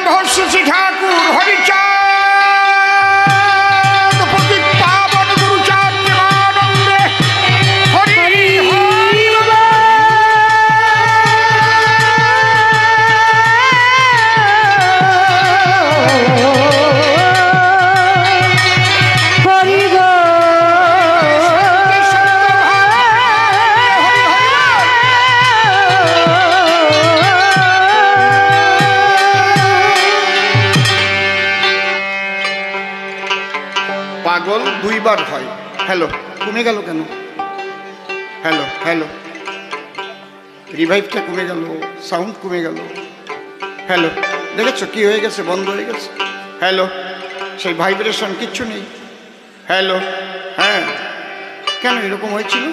রহস্যশ্রী ঠাকুর হরিচাঁদ পতিত পাবন গুরুচাঁদ প্রেমানন্দে হরি হরি বাবা। হরি গো পাগল দুইবার হয়। হ্যালো, কমে গেল কেন? হ্যালো হ্যালো, রিভাইভটা কমে গেল, সাউন্ড কমে গেল। হ্যালো, দেখেছো কি হয়ে গেছে? বন্ধ হয়ে গেছে। হ্যালো, সেই ভাইব্রেশন কিচ্ছু নেই। হ্যালো, হ্যাঁ, কেন এরকম হয়েছিল?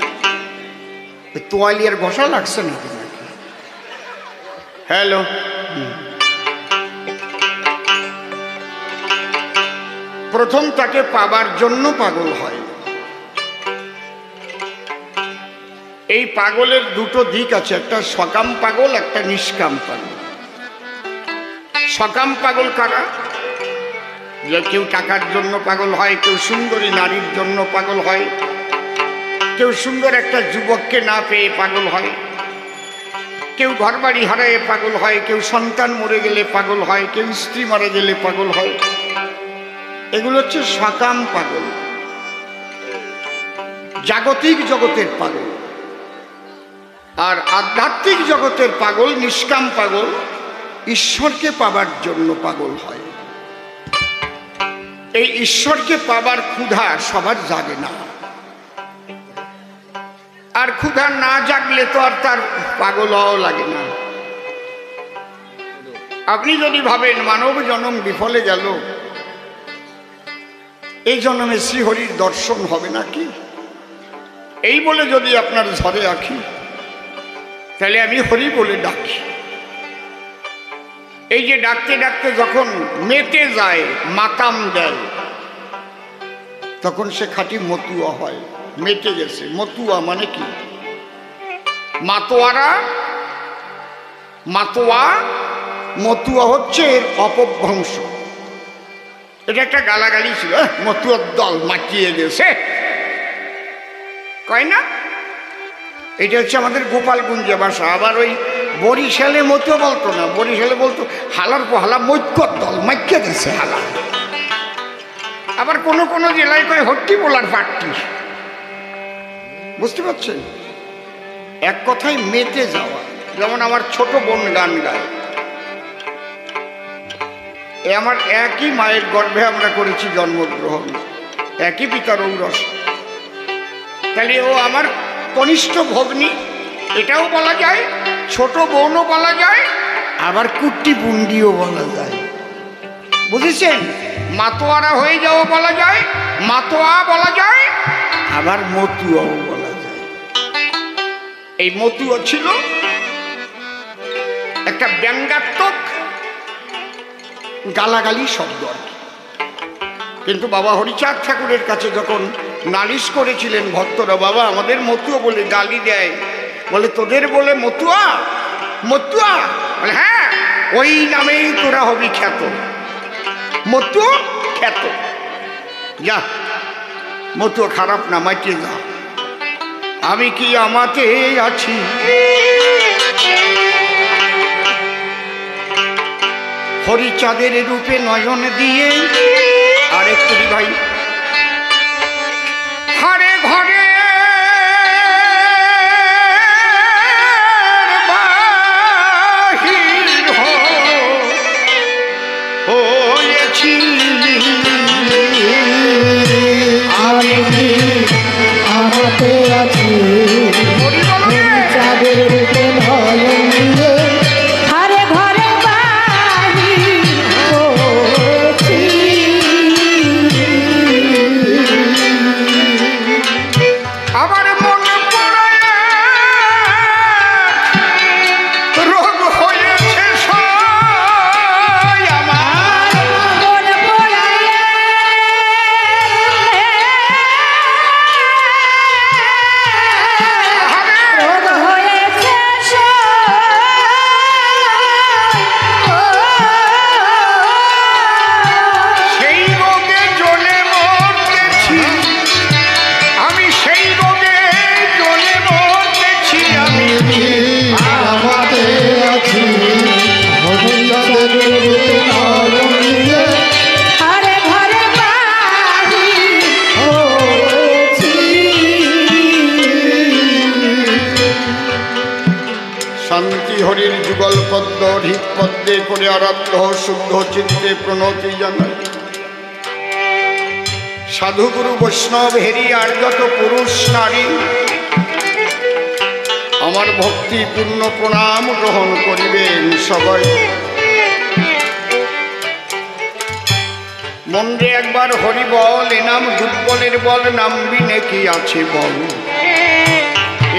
তোয়ালিয়ার ঘষা লাগছে নাকি? হ্যালো, প্রথম তাকে পাবার জন্য পাগল হয়। এই পাগলের দুটো দিক আছে, একটা সকাম পাগল, একটা নিষ্কাম পাগল। সকাম পাগল কারা? যে কেউ টাকার জন্য পাগল হয়, কেউ সুন্দরী নারীর জন্য পাগল হয়, কেউ সুন্দর একটা যুবককে না পেয়ে পাগল হয়, কেউ ঘরবাড়ি হারায় পাগল হয়, কেউ সন্তান মরে গেলে পাগল হয়, কেউ স্ত্রী মারা গেলে পাগল হয়। এগুলো হচ্ছে সকাম পাগল, জাগতিক জগতের পাগল। আর আধ্যাত্মিক জগতের পাগল, নিষ্কাম পাগল, ঈশ্বরকে পাবার জন্য পাগল হয়। এই ঈশ্বরকে পাবার ক্ষুধা সবার জাগে না, আর ক্ষুধা না জাগলে তো আর তার পাগল হওয়া লাগে না। আপনি যদি ভাবেন মানব জন্ম বিফলে গেল, এই জন্মে শ্রীহরির দর্শন হবে নাকি, এই বলে যদি আপনার ঝরে আঁকি, তাহলে আমি হরি বলে ডাকি। এই যে ডাকতে ডাকতে যখন মেতে যায়, মাতাম দেয়, তখন সে খাঁটি মতুয়া হয়। মেতে গেছে। মতুয়া মানে কি? মাতোয়ারা, মাতোয়া, মতুয়া হচ্ছে এর অপভ্রংশ। এটা একটা গালাগালি ছিল, মতুয়ার দল মাটিয়ে গেছে, কয় না? এটা হচ্ছে আমাদের গোপালগঞ্জে ভাষা। আবার ওই বরিশালে মতুয়া বলতো না, বরিশালে বলতো হালার পোহালা মৈক্যর দল মাইকে গেছে হালা। আবার কোন কোন জেলায় কয় হট্টি বলার পাট্টি। বুঝতে পারছেন? এক কথায় মেতে যাওয়া। যেমন আমার ছোট বোন গান গায়, আমার একই মায়ের গর্ভে আমরা করেছি জন্মগ্রহণ, একই পিতার ঔরস। তাহলে ও আমার কনিষ্ঠ ভগ্নী, এটাও বলা যায়, ছোট বোনও বলা যায়, আবার কুট্টি বুন্ডিও বলা যায়। বুঝেছেন? মাতোয়ারা হয়ে যাও বলা যায়, মাতোয়া বলা যায়, আবার মতুয়াও বলা যায়। এই মতুয়া ছিল একটা ব্যঙ্গাত্মক গালাগালি শব্দ আর কি। কিন্তু বাবা হরিচাঁদ ঠাকুরের কাছে যখন নালিশ করেছিলেন ভক্তরা, বাবা আমাদের মতুয়া বলে গালি দেয়, বলে তোদের বলে মতুয়া? মতুয়া? বলে হ্যাঁ, ওই নামেই তোরা হবি খ্যাত, মতুয়া খ্যাত। যা, মতুয়া খারাপ না, মাইকে যা। আমি কি আমাতে আছি, হরিচাঁদের রূপে নয়ন দিয়ে। আর একটু ভাই, ঘরে ঘরে বাহির হয়েছি, আমি আমাতে আছি, চাঁদের রূপে নয়ন দিয়ে। ঘরে ঘরে বাহির হয়েছি, যোগের রূপে নয়ন দিয়ে আরে ঘরে বাড়ি হয়েছি। শান্তি হরির যুগল পদ্ম হৃদ পদ্মে করে আরাধ্য শুদ্ধ চিত্তে প্রণতি জানাই। সাধুগুরু বৈষ্ণব হেরি আর যত পুরুষ নারী আমার ভক্তিপূর্ণ প্রণাম গ্রহণ করিবেন সবাই। মনরে একবার হরি বল, এ নাম দুর্বলের বল, নামবি নাকি আছে বল।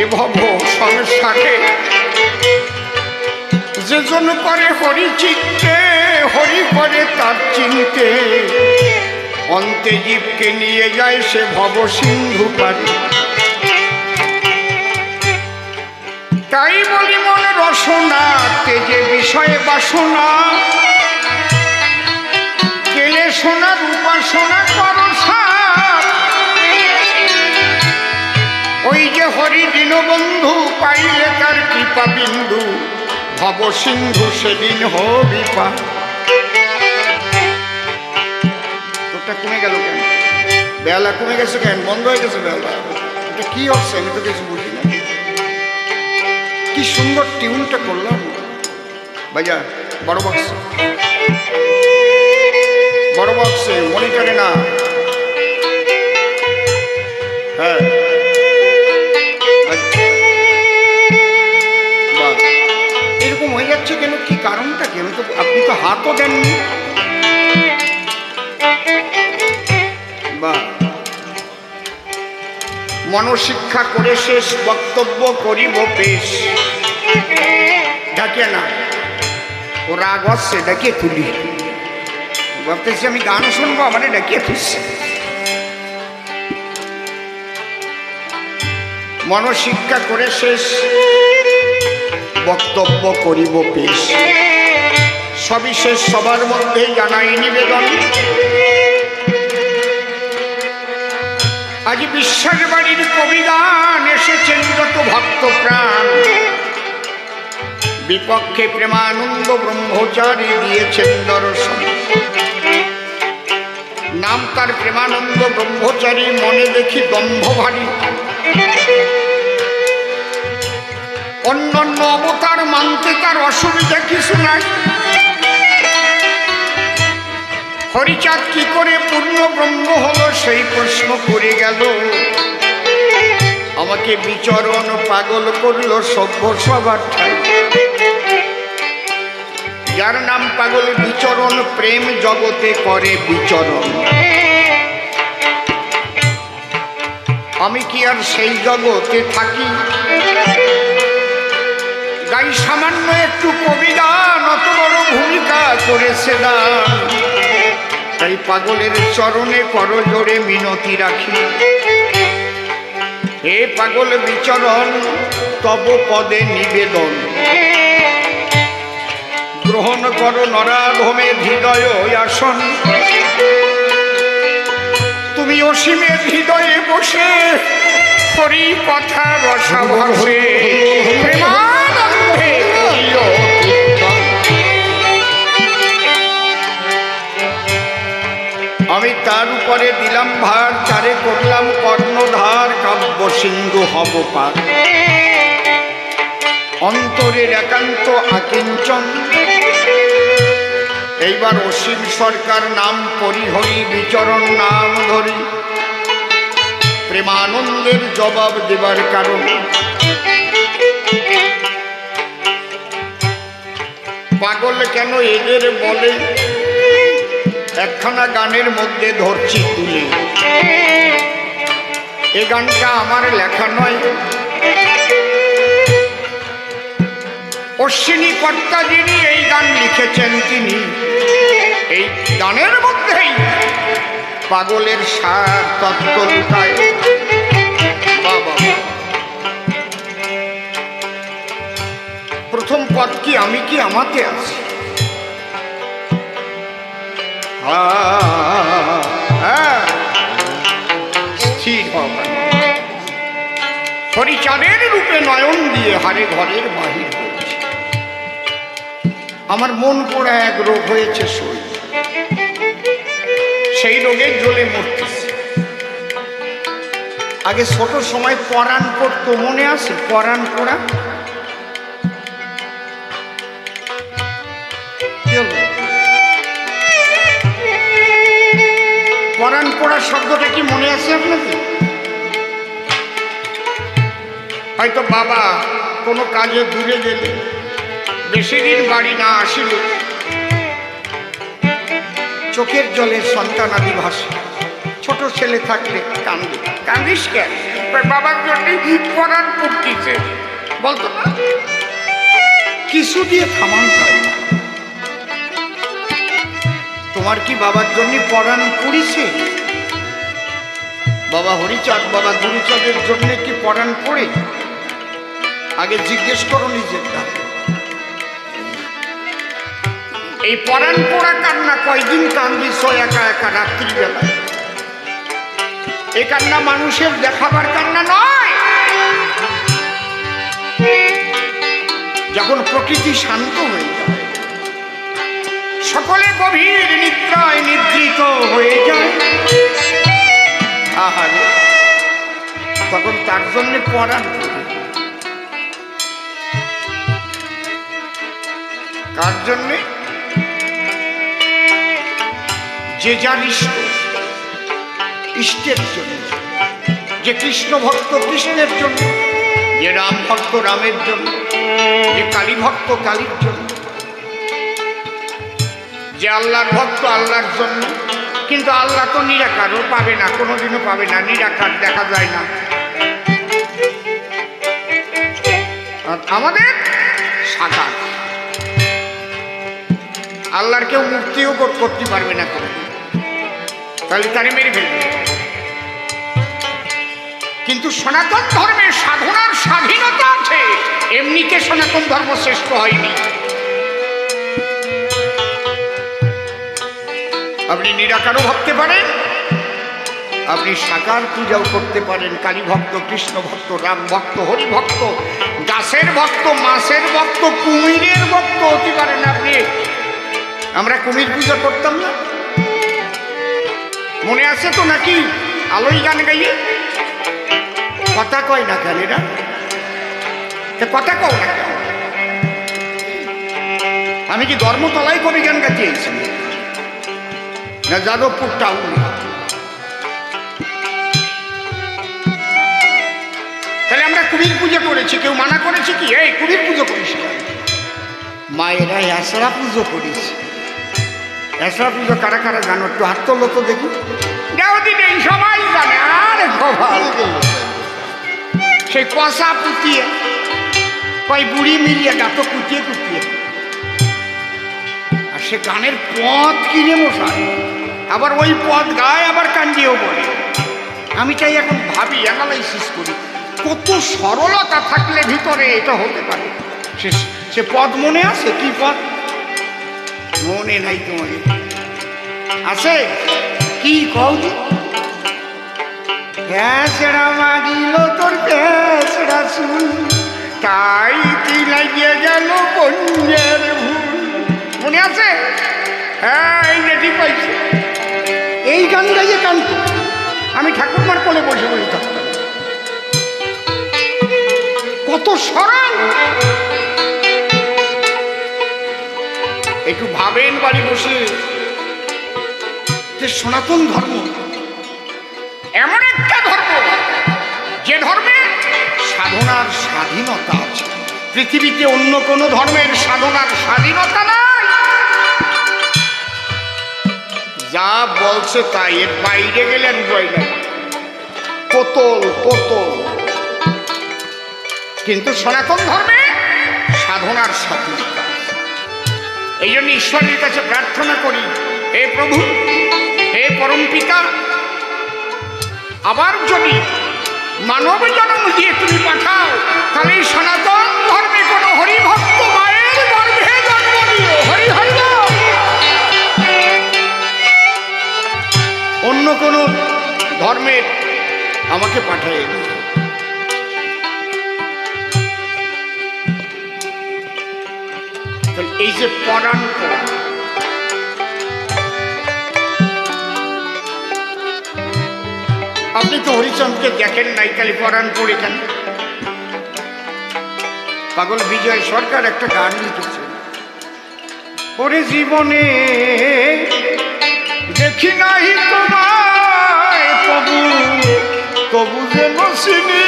এ ভব সংসারে যে জন করে হরি চিত্তে, হরি করে তার চিনতে, অন্তে জীবকে নিয়ে যায় সে ভব সিন্ধু পারে। তাই বলি মনে রসনা, তেজে বিষয়ে বাসনা, কেলে সোনার উপাসনা করো সার। ওই যে হরি দীনবন্ধু পাইলে তার কৃপা বিন্দু, ভব সিন্ধু সেদিন হবি পা। তোরটা কমে গেল কেন? বেলা কমে গেছে কেন? বন্ধ হয়ে গেছে বেলা? এটা কি হচ্ছে আমি তো কিছু বুঝি না। কি সুন্দর টিউনটা করলাম ভাইয়া। বড় বক্সে, বড় বক্সে, মনিটরে না। হ্যাঁ এরকম হয়ে যাচ্ছে কেন? কি কারণটা কি? আমি তো, আপনি তো হাতও দেননি। বা মনশিক্ষা করে শেষ, বক্তব্য করিব পেশ। ডাকে না, ও রাগ হচ্ছে, ডাকিয়ে তুলি। ভাবতেছি আমি গান শুনবো, মানে ডাকিয়ে তুলছে। মনশিক্ষা করে শেষ, বক্তব্য করিব পেশ। সবিশেষ সবার মধ্যে জানাই নিবেদন। আজ বিশ্বাস বাড়ির কবিগান এসেছেন যত ভক্ত প্রাণ, বিপক্ষে প্রেমানন্দ ব্রহ্মচারী দিয়েছেন দর্শন। নাম তার প্রেমানন্দ ব্রহ্মচারী, মনে দেখি দম্ভ ভারী। অন্যান্য অবতার মানতে তার অসুবিধা কিছু নাই। হরিচাঁদ কি করে পূর্ণ ব্রহ্ম হলো সেই প্রশ্ন করে গেল। আমাকে বিচরণ পাগল করলো সভ্য সবার ঠাই। যার নাম পাগল বিচরণ, প্রেম জগতে করে বিচরণ। আমি কি আর সেই জগতে থাকি? গাই সামান্য একটু কবিগান, অত বড় ভূমিকা করেছে দান। তাই পাগলের চরণে করজোড়ে মিনতি রাখি। হে পাগল বিচরণ, তব পদে নিবেদন। গ্রহণ করো নরাধমে হৃদয় আসন। তুমি অসীমের হৃদয়ে বসে হরি কথা রসাভাসে প্রেমানন্দে করিও কীর্তন। আমি তার উপরে দিলাম ভার, তারে করলাম কর্ণধার, কাব্য সিন্ধু হব পার। অন্তরের একান্ত আকিঞ্চন। এইবার অসীম সরকার নাম পরিহরি, বিচরণ নাম ধরি। প্রেমানন্দের জবাব দেবার কারণ। পাগল কেন এদের বলে, একখানা গানের মধ্যে ধরছি তুলে। এ গানটা আমার লেখা নয়, অশ্বিনী কর্তা যিনি এই গান লিখেছেন তিনি। এই গানের মধ্যেই পাগলের সার তত্ত্বলুকায়। বাবা, প্রথম পদ কি আমি কি আমাতে আছি। স্থির হবে হরিচাঁদের রূপে নয়ন দিয়ে হারে ঘরের বাহির হয়েছে। আমার মন পোড়া এক রোগ হয়েছে শরীর, সেই রোগের জ্বলে মরতেছে। আগে ছোট সময় পরাণ পড়তো, মনে আছে? পরাণ পড়া পরাণ পড়া শব্দটা কি মনে আছে আপনাদের? হয়তো বাবা কোনো কাজে দূরে গেলে, বেশি দিন বাড়ি না আসিলে চোখের জলে সন্তানাদি ভাসে। ছোট ছেলে থাকলে কান্দি, কান্দিস কেন? বাবার জন্য পরাণ পড়তিছে বলতো না, কিছু দিয়ে থামান পায় না। তোমার কি বাবার জন্য পরাণ পড়িছে? বাবা হরিচাঁদ, বাবা গুরুচাঁদের জন্য কি পরাণ পড়ে? আগে জিজ্ঞেস করো নিজেরটা। এই পরাণ পোড়া কান্না কয়দিন কান্দিস একা একা রাত্রিবেলায়? এই কান্না মানুষের দেখাবার কান্না নয়। যখন প্রকৃতি শান্ত হয়ে যায়, সকলে গভীর নিদ্রায় নিদ্রিত হয়ে যায়, আহারে, তখন তার জন্য পরাণ পড়ে। কার জন্যে? যে যার ইষ্ট, ইষ্টের জন্য। যে কৃষ্ণ ভক্ত কৃষ্ণের জন্য, যে রাম ভক্ত রামের জন্য, যে কালী ভক্ত কালীর জন্য, যে আল্লাহর ভক্ত আল্লাহর জন্য। কিন্তু আল্লাহ তো নিরাকারও পাবে না, কোনোদিনও পাবে না, নিরাকার দেখা যায় না। আমাদের সাকার। আল্লাহর কেউ মূর্তিও করতে পারবে না কোনো, তাহলে তারে মেরে ফেলবে। কিন্তু সনাতন ধর্মের সাধনার স্বাধীনতা আছে, এমনিতে সনাতন ধর্ম শ্রেষ্ঠ হয়নি। আপনি নিরাকারও ভাবতে পারেন, আপনি সাকার পূজাও করতে পারেন। কালী ভক্ত, কৃষ্ণ ভক্ত, রাম ভক্ত, হরি ভক্ত, গাছের ভক্ত, মাছের ভক্ত, কুমিরের ভক্ত হতে পারেন আপনি। আমরা কুমির পূজা করতাম না, মনে আছে তো নাকি? আলোই গান গাইয়ে কথা কয় না কেন এরা? কথা কও না কেন? আমি কি ধর্মতলায় কবি গান গাইছি না যাদবপুর টাউনে? তাহলে আমরা কুমির পুজো করেছি, কেউ মানা করেছে কি এই কুমির পুজো করিস না? মায়েরা এসরা পুজো করেছে। এসরা পুজো কারা কারা জানো? একটু হাত তোলো তো দেখি। সবাই জানে। আর সেই কষা পুতিয়ে, কয় বুড়ি মিলিয়ে গাতো কুটিয়ে কুটিয়ে, আর সে গানের পথ কিনে মশায়, আবার ওই পথ গায়, আবার কান্দিয়েও বলে। আমি চাই এখন ভাবি, অ্যানালাইসিস করি, কত সরলতা থাকলে ভিতরে এটা হতে পারে। সে পদ মনে আছে? কি পদ মনে নাই তোমাকে? আছে কি কও? হ্যাঁ মাগিল তোর পেছড়া শুন, তাই কি লাগিয়ে গেল বন্যের ভুল। মনে আছে? হ্যাঁ, এই রেডি পাইছে। এই গান গাইয়ে কান্ত আমি ঠাকুরমার কোলে বসে বসে থাকতাম। কত সরল! একটু ভাবেন বাড়ি বসে যে সনাতন ধর্ম এমন একটা ধর্ম, যে ধর্মে সাধনার স্বাধীনতা আছে। পৃথিবীতে অন্য কোনো ধর্মের সাধনার স্বাধীনতা নাই। যা বলছে তাই, এর বাইরে গেলেন বইলেন পোতল পোতল। কিন্তু সনাতন ধর্মে সাধনার স্বাধীনতা। এই জন্য ঈশ্বরের কাছে প্রার্থনা করি, হে প্রভু, হে পরম পিতা, আবার যদি মানব জন্ম দিয়ে তুমি পাঠাও, তাহলে সনাতন ধর্মে কোনো হরিভক্ত মায়ের গর্ভে জন্ম দিও। হরি হরি। অন্য কোনো ধর্মের আমাকে পাঠায়। এই যে পরাণ পোড়া, আপনি তো হরিচন্দ্রকে দেখেন নাই, খালি পরাণ পড়ে কেন? পাগল বিজয় সরকার একটা গান লিখেছে, ওরে জীবনে দেখি নাই তোমায় তবু তবু যে মসিনি,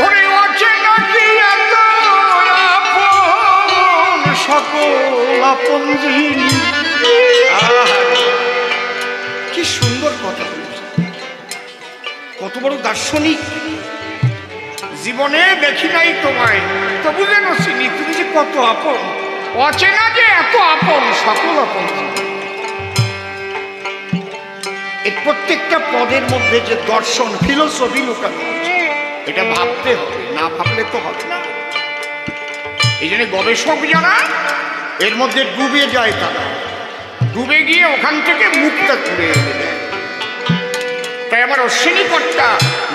ওরে আছে নাকি এত আপন সকল আপন জিনিস। কি সুন্দর কথা বলেছে, কত বড় দার্শনিক। জীবনে দেখি নাই তোমায় তবু যেন চিনি, তুমি যে কত আপন, অচেনা যে এত আপন সকল আপন। এর প্রত্যেকটা পদের মধ্যে যে দর্শন, ফিলোসফি লুকানো আছে, এটা ভাবতে হবে, না ভাবলে তো হবে না। এই জন্য গবেষক যারা এর মধ্যে ডুবে যায়, তারা ডুবে গিয়ে ওখান থেকে মুক্তা তুলে এনে দেয়। তাই আমার অশ্বিনী কর্তা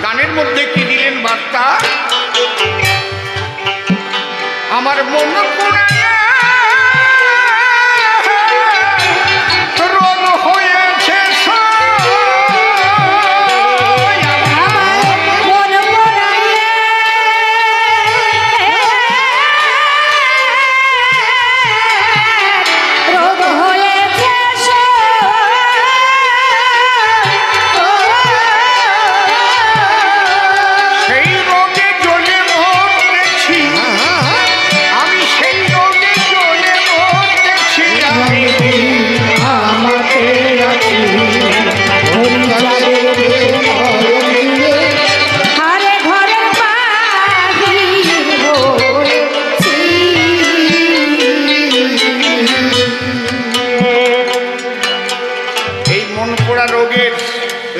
গানের মধ্যে কি দিলেন বার্তা, আমার মন পুরায় রোগ হয়েছে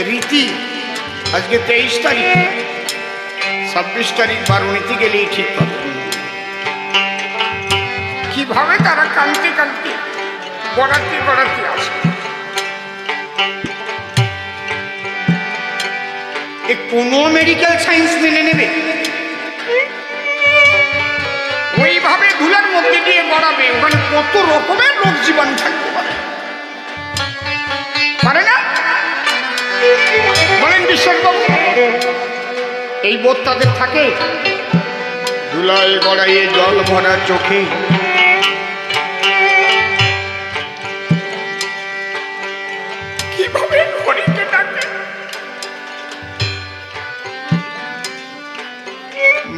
রীতি। আজকে 23 তারিখ, 26 তারিখ বারুণীতে গেলেই ঠিক হবে। কিভাবে তারা কানতে কানতে গড়াতে গড়াতে আসে। কোনো মেডিকেল সায়েন্স মেনে নেবে? ওইভাবে ধুলার মধ্যে দিয়ে গড়াবে, ওখানে কত রকমের রোগ জীবাণু থাকতে পারে, পারে না? বলেন বিশ্বাসবাবু, এই বোধ তাদের থাকে? ধুলায় গড়াইয়ে জল ভরা চোখে কিভাবে হরিকে ডাকে।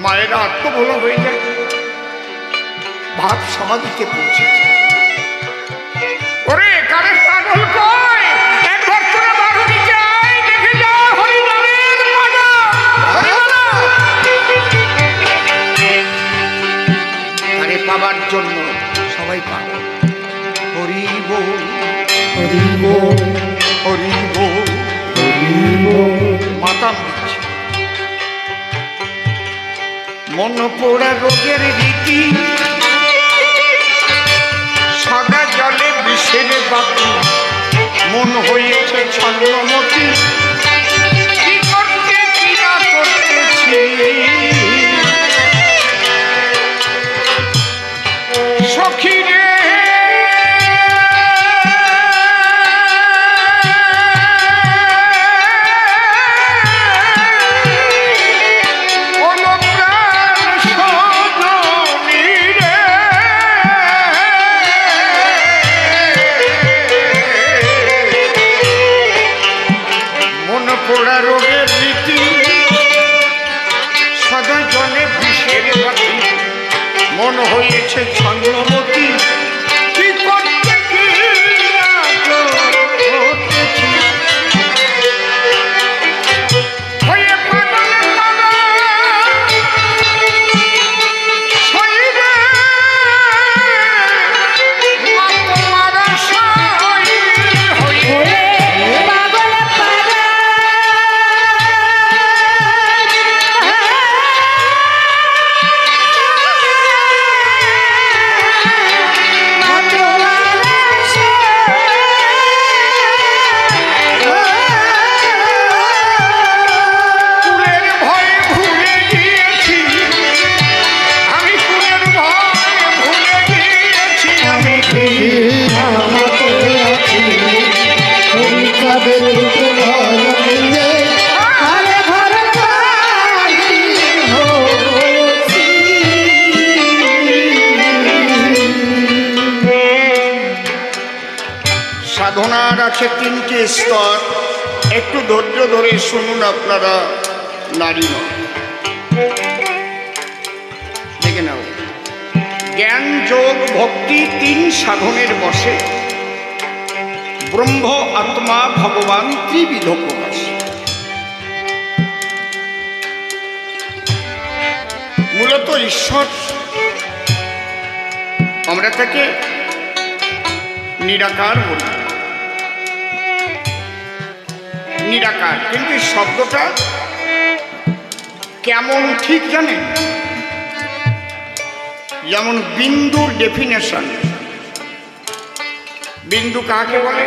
মায়েরা আত্মভোলা হয়ে যায়, ভাব সমাধিতে পৌঁছেছে। ওরে কারে পাগল কয়, একবার তোরা বারুণীতে আয়, দেখে যা হরিনামের মালা। আরে পাবার জন্য সবাই পাগল। হরি বল হরি বল হরি বল হরি বল, মাতাম দিচ্ছে। মন পোড়া রোগের রীতি, সাদা জলে বিষের বাতি, মন হয়েছে ছন্নমতি, কি করতে কি না করতেছি। সখী রে পোড়া রোগের রীতি, সাদা জলে বিষের বাতি, মন হয়েছে ছন্নমতি, কি করতে কি করতেছি। হয়ে পাগল পাগল শরীরে তোমার সাধনার আছে 3টে স্তর, একটু ধৈর্য ধরে শুনুন আপনারা। নারী নয়, দেখে নাও। জ্ঞান, যোগ, ভক্তি 3 সাধনের বসে ব্রহ্ম আত্মা ভগবান ত্রিবিধ প্রকাশ। মূলত ঈশ্বর, আমরা তাকে নিরাকার বলি, নিরাকার। কিন্তু শব্দটা কেমন ঠিক জানেন? যেমন বিন্দুর ডেফিনেশন, বিন্দু কাকে বলে?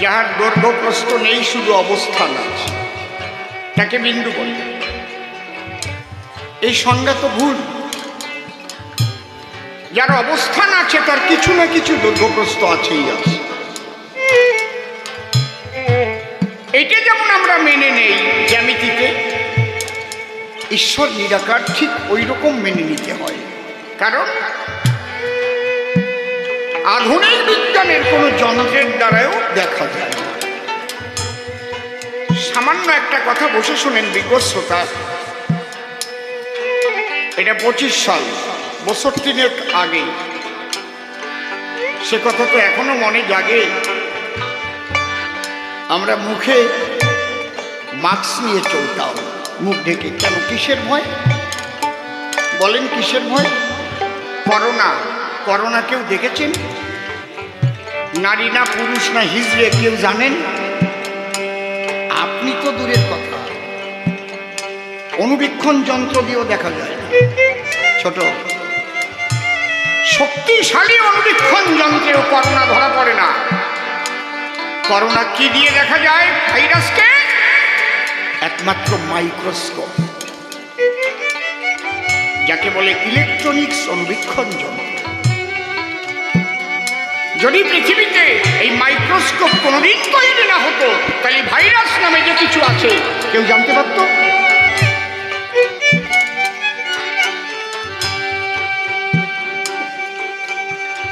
যাহার দৈর্ঘ্য প্রস্থ নেই, শুধু অবস্থান আছে, তাকে বিন্দু বলে। এই সংজ্ঞা তো ভুল। যার অবস্থান আছে তার কিছু না কিছু দৈর্ঘ্য প্রস্থ আছেই আছে। এটা যেমন আমরা মেনে নেই জ্যামিতিতে, ঈশ্বর নিরাকার ঠিক ওই রকম মেনে নিতে হয়। কারণ আধুনিক বিজ্ঞানের কোনো যন্ত্রের দ্বারাও দেখা যায় না। সামান্য একটা কথা বসে শোনেন বিজ্ঞ শ্রোতা। এটা 25 সাল, বছর 3 আগে। সে কথা তো এখনো মনে জাগে। আমরা মুখে মাস্ক নিয়ে চলতাম, মুখ ঢেকে। কেন? কিসের ভয় বলেন? কিসের ভয়? করোনা। করোনা কেউ দেখেছেন? নারী না পুরুষ না হিজড়ে কেউ জানেন? আপনি তো দূরের কথা, অনুবীক্ষণ যন্ত্র দিয়েও দেখা যায় না। ছোট শক্তিশালী অনুবীক্ষণ যন্ত্রেও করোনা ধরা পড়ে না। করোনা কি দিয়ে দেখা যায়? ভাইরাসকে একমাত্র মাইক্রোস্কোপ, যাকে বলে ইলেকট্রনিক্স অনুবীক্ষণ যন্ত্র। যদি পৃথিবীতে এই মাইক্রোস্কোপ কোনোদিন তৈরি না হতো, তাহলে ভাইরাস নামে যে কিছু আছে কেউ জানতে পারত?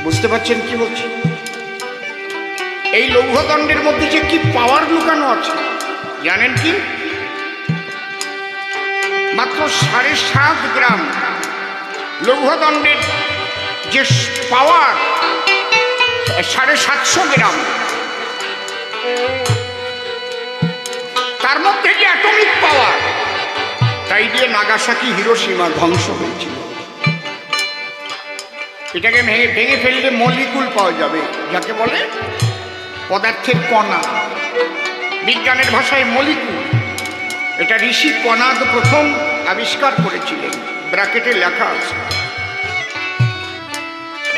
বুঝতে পারছেন কি বলছি? এই লৌহদণ্ডের মধ্যে যে কি পাওয়ার লুকানো আছে জানেন কি? মাত্র 7.5 গ্রাম লৌহদণ্ডের যে পাওয়ার, 750 গ্রাম, তার মধ্যে যে অ্যাটমিক পাওয়ার, তাই দিয়ে নাগাসাকি হিরোশিমা ধ্বংস হয়েছিল। এটাকে ভেঙে ফেললে মলিকুল পাওয়া যাবে, যাকে বলে পদার্থের কণা। বিজ্ঞানের ভাষায় মলিকুল। এটা ঋষি কণাদ প্রথম আবিষ্কার করেছিলেন, ব্র্যাকেটে লেখা আছে।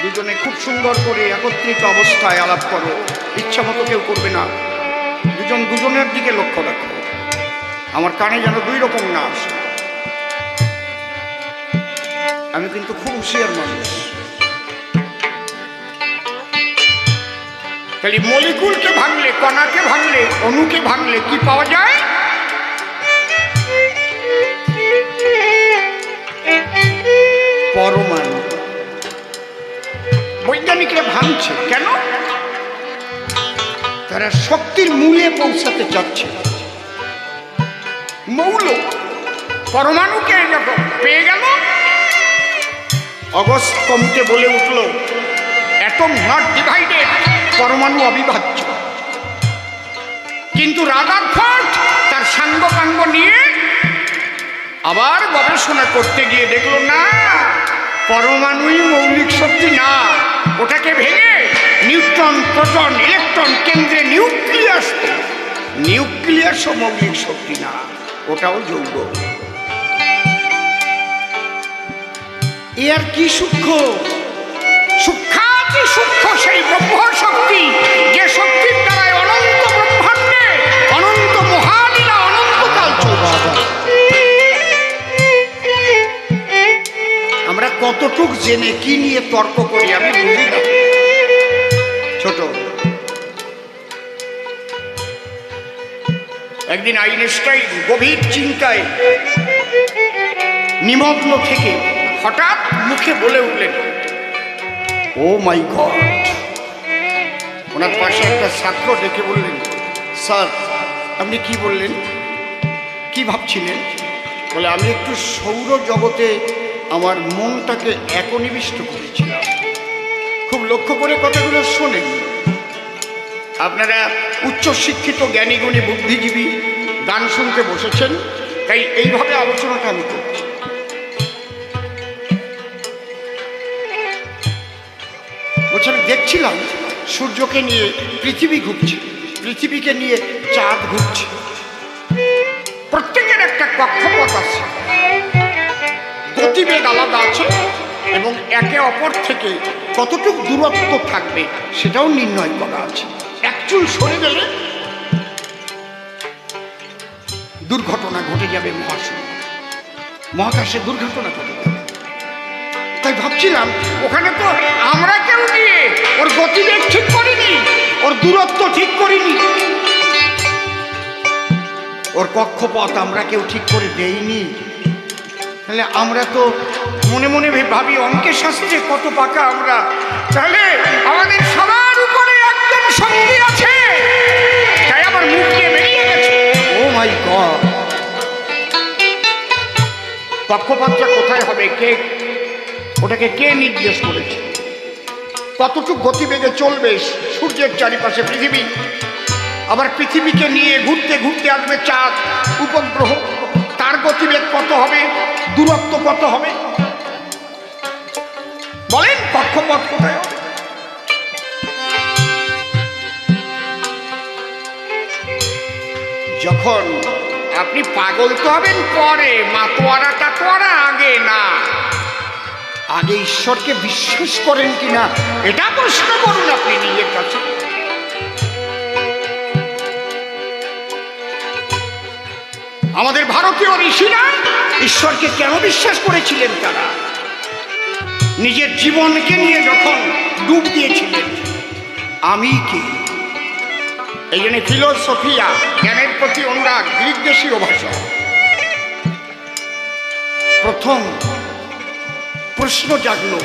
দুজনে খুব সুন্দর করে একত্রিত অবস্থায় আলাপ করো, ইচ্ছা মতো কেউ করবে না। দুজন দুজনের দিকে লক্ষ্য রাখো। আমার কানে যেন 2 রকম না আসে। আমি কিন্তু খুব হুঁশিয়ার মানুষ। তাহলে মলিকুলকে ভাঙলে, কণাকে ভাঙলে, অণুকে ভাঙলে কি পাওয়া যায়? পরমাণু। বৈজ্ঞানিকরা ভাঙছে কেন? তারা শক্তির মূলে পৌঁছাতে চাচ্ছে। মৌল পরমাণুকে যখন পেয়ে গেল, অগস্ট কমতে বলে উঠল, অ্যাটম নট ডিভাইডেড, পরমাণু অবিভাজ্য। কিন্তু রাদারফোর্ড তার সাঙ্গপাঙ্গ নিয়ে আবার গবেষণা করতে গিয়ে দেখলো না, পরমাণুই মৌলিক শক্তি না। ওটাকে ভেঙে নিউট্রন, প্রোটন, ইলেকট্রন কেন্দ্রে নিউক্লিয়াস, নিউক্লিয়াসও মৌলিক শক্তি না, ওটাও যৌগ। এর কি সূক্ষ্ম? সূক্ষ্মাতি সূক্ষ্ম সেই ব্রহ্ম শক্তি, যে শক্তির দ্বারাই অনন্ত ব্রহ্মাণ্ডে অনন্ত মহালীলা অনন্তকাল চলছে। আমরা কতটুক জেনে কি নিয়ে তর্ক করি আমি বুঝি না। ছোট একদিন আইনস্টাইন গভীর চিন্তায় নিমগ্ন থেকে হঠাৎ মুখে বলে উঠলেন, ও মাই গড, ওনার পাশে একটা ছাত্র ডেকে বললেন, স্যার আপনি কি বললেন, কি ভাবছিলেন? বলে আমি একটু সৌর জগতে আমার মনটাকে একনিবিষ্ট করেছিলাম। খুব লক্ষ্য করে কথাগুলো শোনেন। আপনারা উচ্চশিক্ষিত জ্ঞানীগুণী বুদ্ধিজীবী গান শুনতে বসেছেন, তাই এইভাবে আলোচনাটা আমি করছি। বলছেন দেখছিলাম সূর্যকে নিয়ে পৃথিবী ঘুরছে, পৃথিবীকে নিয়ে চাঁদ ঘুরছে, প্রত্যেকের একটা কক্ষপথ আছে, গতিবেগ আলাদা আছে এবং একে অপর থেকে কতটুকু দূরত্ব থাকবে সেটাও নির্ণয় করা আছে। একচুল সরে গেলে দুর্ঘটনা ঘটে যাবে, মহাকাশে দুর্ঘটনা ঘটে যাবে। তাই ভাবছিলাম ওখানে তো আমরা কেউ নিয়ে ওর গতিবেগ ঠিক করিনি, ওর দূরত্ব ঠিক করিনি, ওর কক্ষপথ আমরা কেউ ঠিক করে দেইনি। তাহলে আমরা তো মনে মনে ভাবি অঙ্কের শাস্ত্রে কত পাকা আমরা, তাহলে আমাদের সবার উপরে একজন শক্তি আছে, তাই আমার মুখ দিয়ে বেরিয়ে গেছে। ও মাই গড, কক্ষপথটা কোথায় হবে, কে ওটাকে কে নির্দেশ করেছে, কতটুকু গতিবেগে চলবে সূর্যের চারিপাশে পৃথিবী, আবার পৃথিবীকে নিয়ে ঘুরতে ঘুরতে আসবে চাঁদ উপগ্রহ, তার গতিবেগ কত হবে, দূরত্ব কত হবে, বলেন কক্ষপথ কোথায়? যখন আপনি পাগল তো হবেন পরে, মাতোয়ারাটা করা আগে না, আগে ঈশ্বরকে বিশ্বাস করেন কিনা এটা প্রশ্ন করুন আপনি নিজের কাছে। আমাদের ভারতীয় ঋষিরা ঈশ্বরকে কেন বিশ্বাস করেছিলেন? তারা নিজের জীবনকে নিয়ে যখন ডুব দিয়েছিলেন, আমি কি, এই জন্য ফিলোসফিয়া জ্ঞানের প্রতি অনুরাগ, গ্রিক দেশীয় ভাষা। প্রথম প্রশ্ন জাগলো,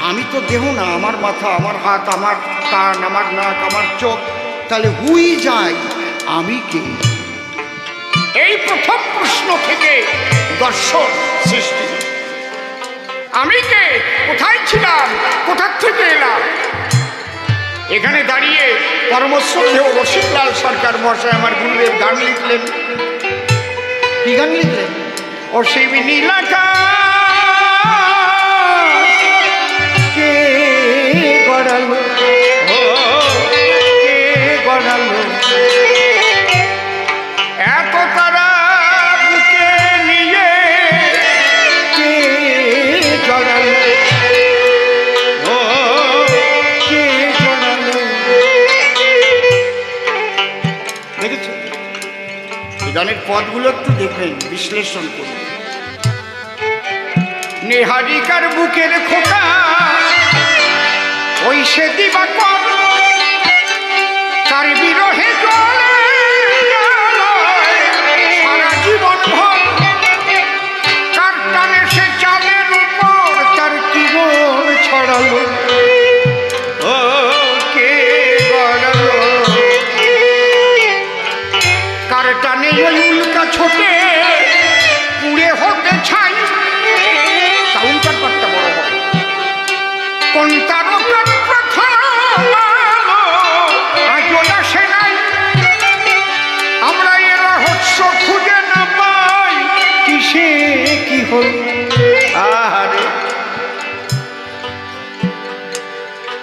আমি তো দেহ না, আমার মাথা, আমার হাত, আমার কান, আমার নাক, আমার চোখ, তাহলে হুই যায়, আমি কে? এই প্রথম প্রশ্ন থেকে দর্শন সৃষ্টি। আমি কে, কোথায় ছিলাম, কোথার থেকে এলাম? এখানে দাঁড়িয়ে পরমশ্রদ্ধেয় রসিকলাল সরকার মহাশয় আমার গুরুদেব গান লিখলেন। কি গান লিখলেন? ও সেই নীলাকা কে গড়ালো, ও কে গড়ালো, এত তারা বুকে নিয়ে কে জড়ালো, ও কে জড়ালো। দেখেছো এই গানের পদগুলো একটু দেখবেন, বিশ্লেষণ করুন। নেহারিকার বুকের খোকা ওই সে দিবাকর, তার বিরহে জলে সারা জীবন ভর, কার টানে সে চাঁদের উপর তার কিরণ ছড়ালো, ও কে গড়ালো, কার টানে ওই উল্কা ছোটে পুড়ে হতে ছাই, কাউন্টার পার্টটা বড় হয়, কোন তারকার প্রথম আলো আজও আসে নাই, আমরা এর রহস্য খুঁজে না পাই, কিসে কি হল। আহারে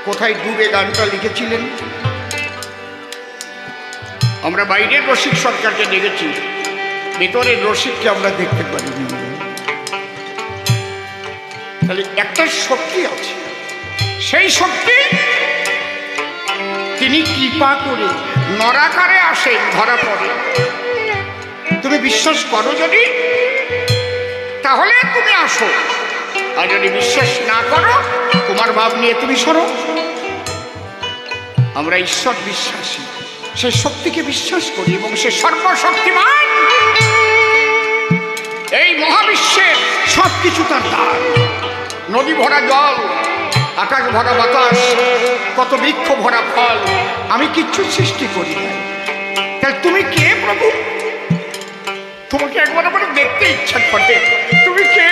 কোথায় ডুবে গানটা লিখেছিলেন? আমরা বাইরের রসিক সরকারকে দেখেছি, ভেতরের রসিককে আমরা দেখতে পারিনি। তাহলে একটা শক্তি আছে, সেই শক্তি তিনি কৃপা করে নরাকারে আসেন, ধরা পড়ে। তুমি বিশ্বাস করো যদি, তাহলে তুমি আসো, আর যদি বিশ্বাস না করো তোমার ভাব নিয়ে তুমি সরো। আমরা ঈশ্বর বিশ্বাসী, সেই শক্তিকে বিশ্বাস করি এবং সে সর্বশক্তিমান। এই মহাবিশ্বের সবকিছু তার দান, নদী ভরা জল, আকাশ ভরা বাতাস, কত বৃক্ষ ভরা ফল, আমি কিচ্ছু সৃষ্টি করি না। তাহলে তুমি কে প্রভু? তোমাকে একবার আমার দেখতে ইচ্ছা করে। তুমি কে?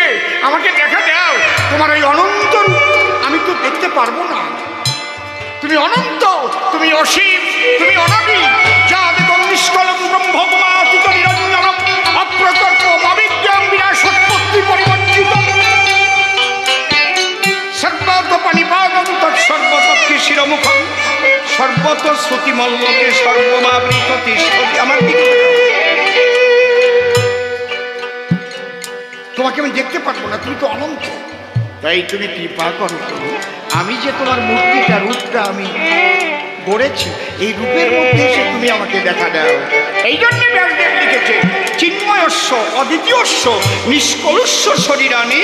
আমাকে দেখা দাও। তোমার ওই অনন্ত রূপ আমি তো দেখতে পারবো না। তুমি অনন্ত, তুমি অসীম, তুমি অনাদি, যাদেবং নিষ্কলং ব্রহ্মমাতীত নিরঞ্জনম অপ্রকল্প অবিদ্যং বিনাশোৎপত্তি পরিবর্জিতম সর্বত পানিপাদং তৎসর্বতত্ত্বে শিরমুখং সর্বত শ্রুতিমল্লকে সর্বমাবৃত তিষ্ঠতি। আমার দিকে তোমাকে আমি দেখতে পারবো না, তুমি তো অনন্ত। তাই তুমি কৃপা করো প্রভু, আমি যে তোমার মূর্তিটা রূপটা আমি গড়েছি, এই রূপের মধ্যে এসে তুমি আমাকে দেখা দাও। এই জন্যে ব্যাসদেব লিখেছে চিন্ময়স্য অদ্বিতীয়স্য নিষ্কলুষ্য শরীরানি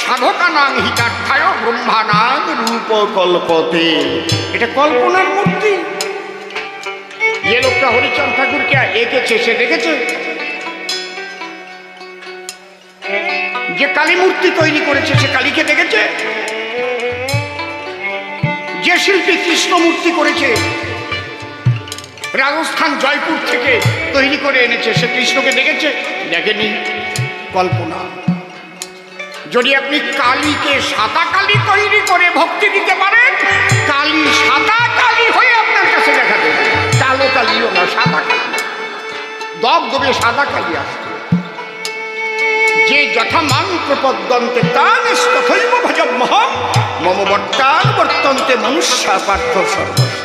সাধকানাং হিতার্থায় ব্রহ্মানাং রূপ কল্পতে। এটা কল্পনার মূর্তি। যে লোকটা হরিচন্দ্র ঠাকুরকে এঁকেছে সে দেখেছে যে কালী মূর্তি তৈরি করেছে সে কালীকে দেখেছে? যে শিল্পী কৃষ্ণ মূর্তি করেছে রাজস্থান জয়পুর থেকে তৈরি করে এনেছে সে কৃষ্ণকে দেখেছে? দেখেনি, কল্পনা। যদি আপনি কালীকে সাদা কালী তৈরি করে ভক্তি দিতে পারেন, কালী সাদা কালী হয়ে আপনার কাছে দেখা দেবে। কালো কালীও না, সাদা কালী, দবদবে সাদা কালী আসবে। যে যথা মান প্রপদ্যন্তে তান তথৈব ভজমহম মম বর্তান বর্তন্তে মনুষ্যা পার্থ সর্বস্ব।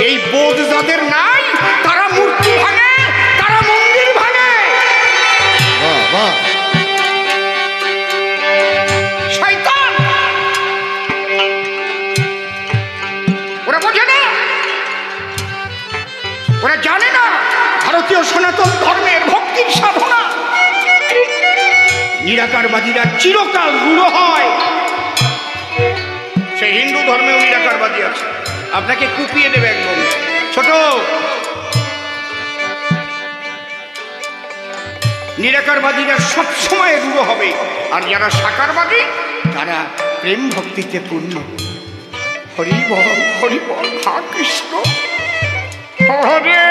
এই বোধ যাদের নাই তারা মূর্তি ভাঙে, তারা মন্দির ভাঙে। শয়তান, ওরা বোঝে না, ওরা জানে না ভারতীয় সনাতন ধর্মের ভক্তির সাধনা। নিরাকারবাদীরা চিরকাল রূঢ় হয়। সে হিন্দু ধর্মেও নিরাকারবাদী আছে, আপনাকে কুপিয়ে দেবে একদম। ছোট নিরাকারবাদীরা সবসময় রূঢ় হবে, আর যারা সাকারবাদী তারা প্রেম ভক্তিতে পূর্ণ। হরি বল, হরি বল, হা কৃষ্ণ হরে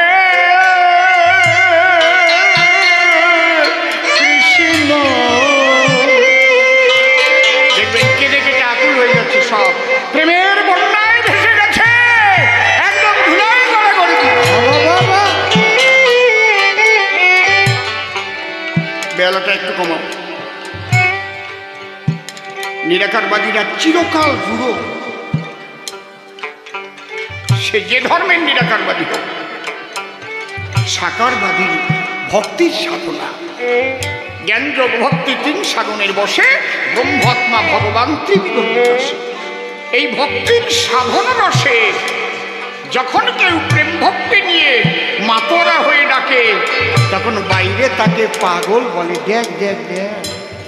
কৃষ্ণ। দেখবেন কেঁদে কেটে আকুল হয়ে যাচ্ছে, সব প্রেমের বন্যায় ভেসে গেছে, একদম ধুলাই করা করে। বেলাটা একটু কমাও। নিরাকারবাদীরা চিরকাল রূঢ়, সে যে ধর্মের নিরাকারবাদী হোক। সাকারবাদীর ভক্তির সাধনা, জ্ঞান যোগ ভক্তি তিন সাধনের বসে ব্রহ্মাত্মা ভগবান ত্রিবিধ। এই ভক্তির সাধন রসে যখন কেউ প্রেম ভক্তি নিয়ে মাতোরা হয়ে ডাকে, তখন বাইরে তাকে পাগল বলে। দেখ দেখ দেখ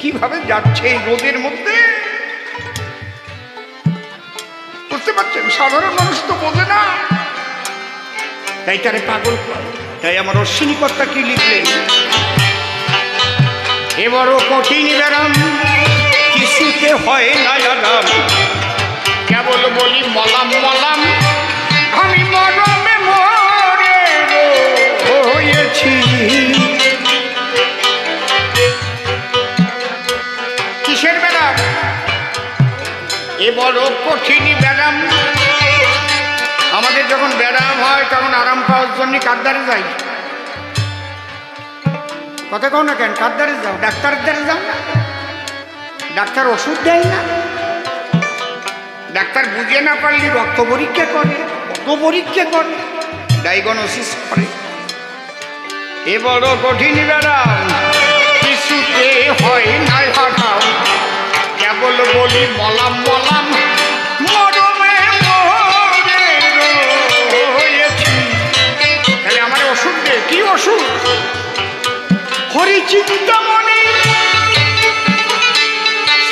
কিভাবে যাচ্ছে এই রোদের মধ্যে, বুঝতে পারছেন? সাধারণ মানুষ তো বোঝে না, তাই তারে পাগল করে। তাই আমার অশ্বিনী কর্তা কি লিখলেন? এবারও কঠিন ব্যারাম কিছুতে হয় না আরাম, কেবল বলি মলাম মলাম আমি মরমে মরে রয়েছি। কিসের ব্যারাম? এবারও কঠিন ব্যারাম। আমাদের যখন ব্যারাম হয় তখন আরাম পাওয়ার জন্য কার দ্বারে যাই? কথা কও না কেন? কার দ্বারে যাও? ডাক্তারের দ্বারে যাও না? ডাক্তার ওষুধ দেয় না? ডাক্তার বুঝে না পারলে রক্ত পরীক্ষা করে, কত পরীক্ষা করে, ডায়াগনোসিস করে। এ বড় কঠিন ব্যারাম কিছুতে হয় না হারাম, কেবল বলি মলাম মলাম মরমে মরে রয়েছি। তাহলে আমার ওষুধ দে। কি ওষুধ? হরি চিন্তামণি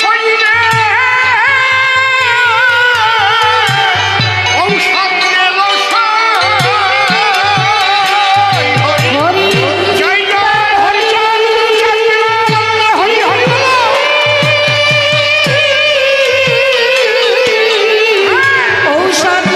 শরীরে ঔষধ দেব হরি জয় জয় হরি হরি হরি ঔষধ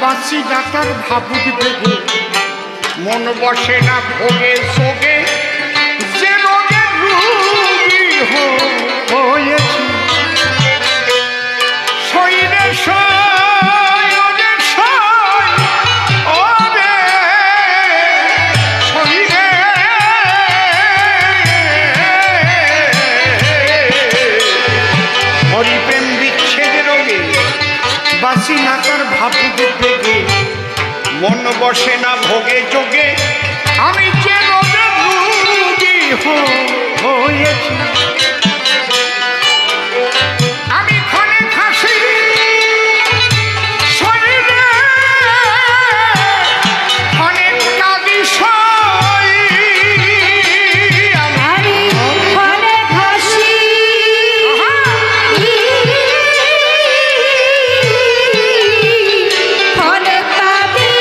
বাঁচি না তার ভাবুক বেগে, মন বসে না ভোগে সোগে, যে রোগের রোগী হয়েছি। শরীরে শরীরে শরীরে হরিপ্রেম বিচ্ছেদের রোগে বাঁচি না তার ভাবুক বেগে, মন বসে না ভোগে যোগে, আমি যে রোগের রোগী হয়েছি। আমি ক্ষণে খাসি শরীরে, ক্ষণে কাঁদি সই, আমি ক্ষণে হাসি ক্ষণে কাঁদি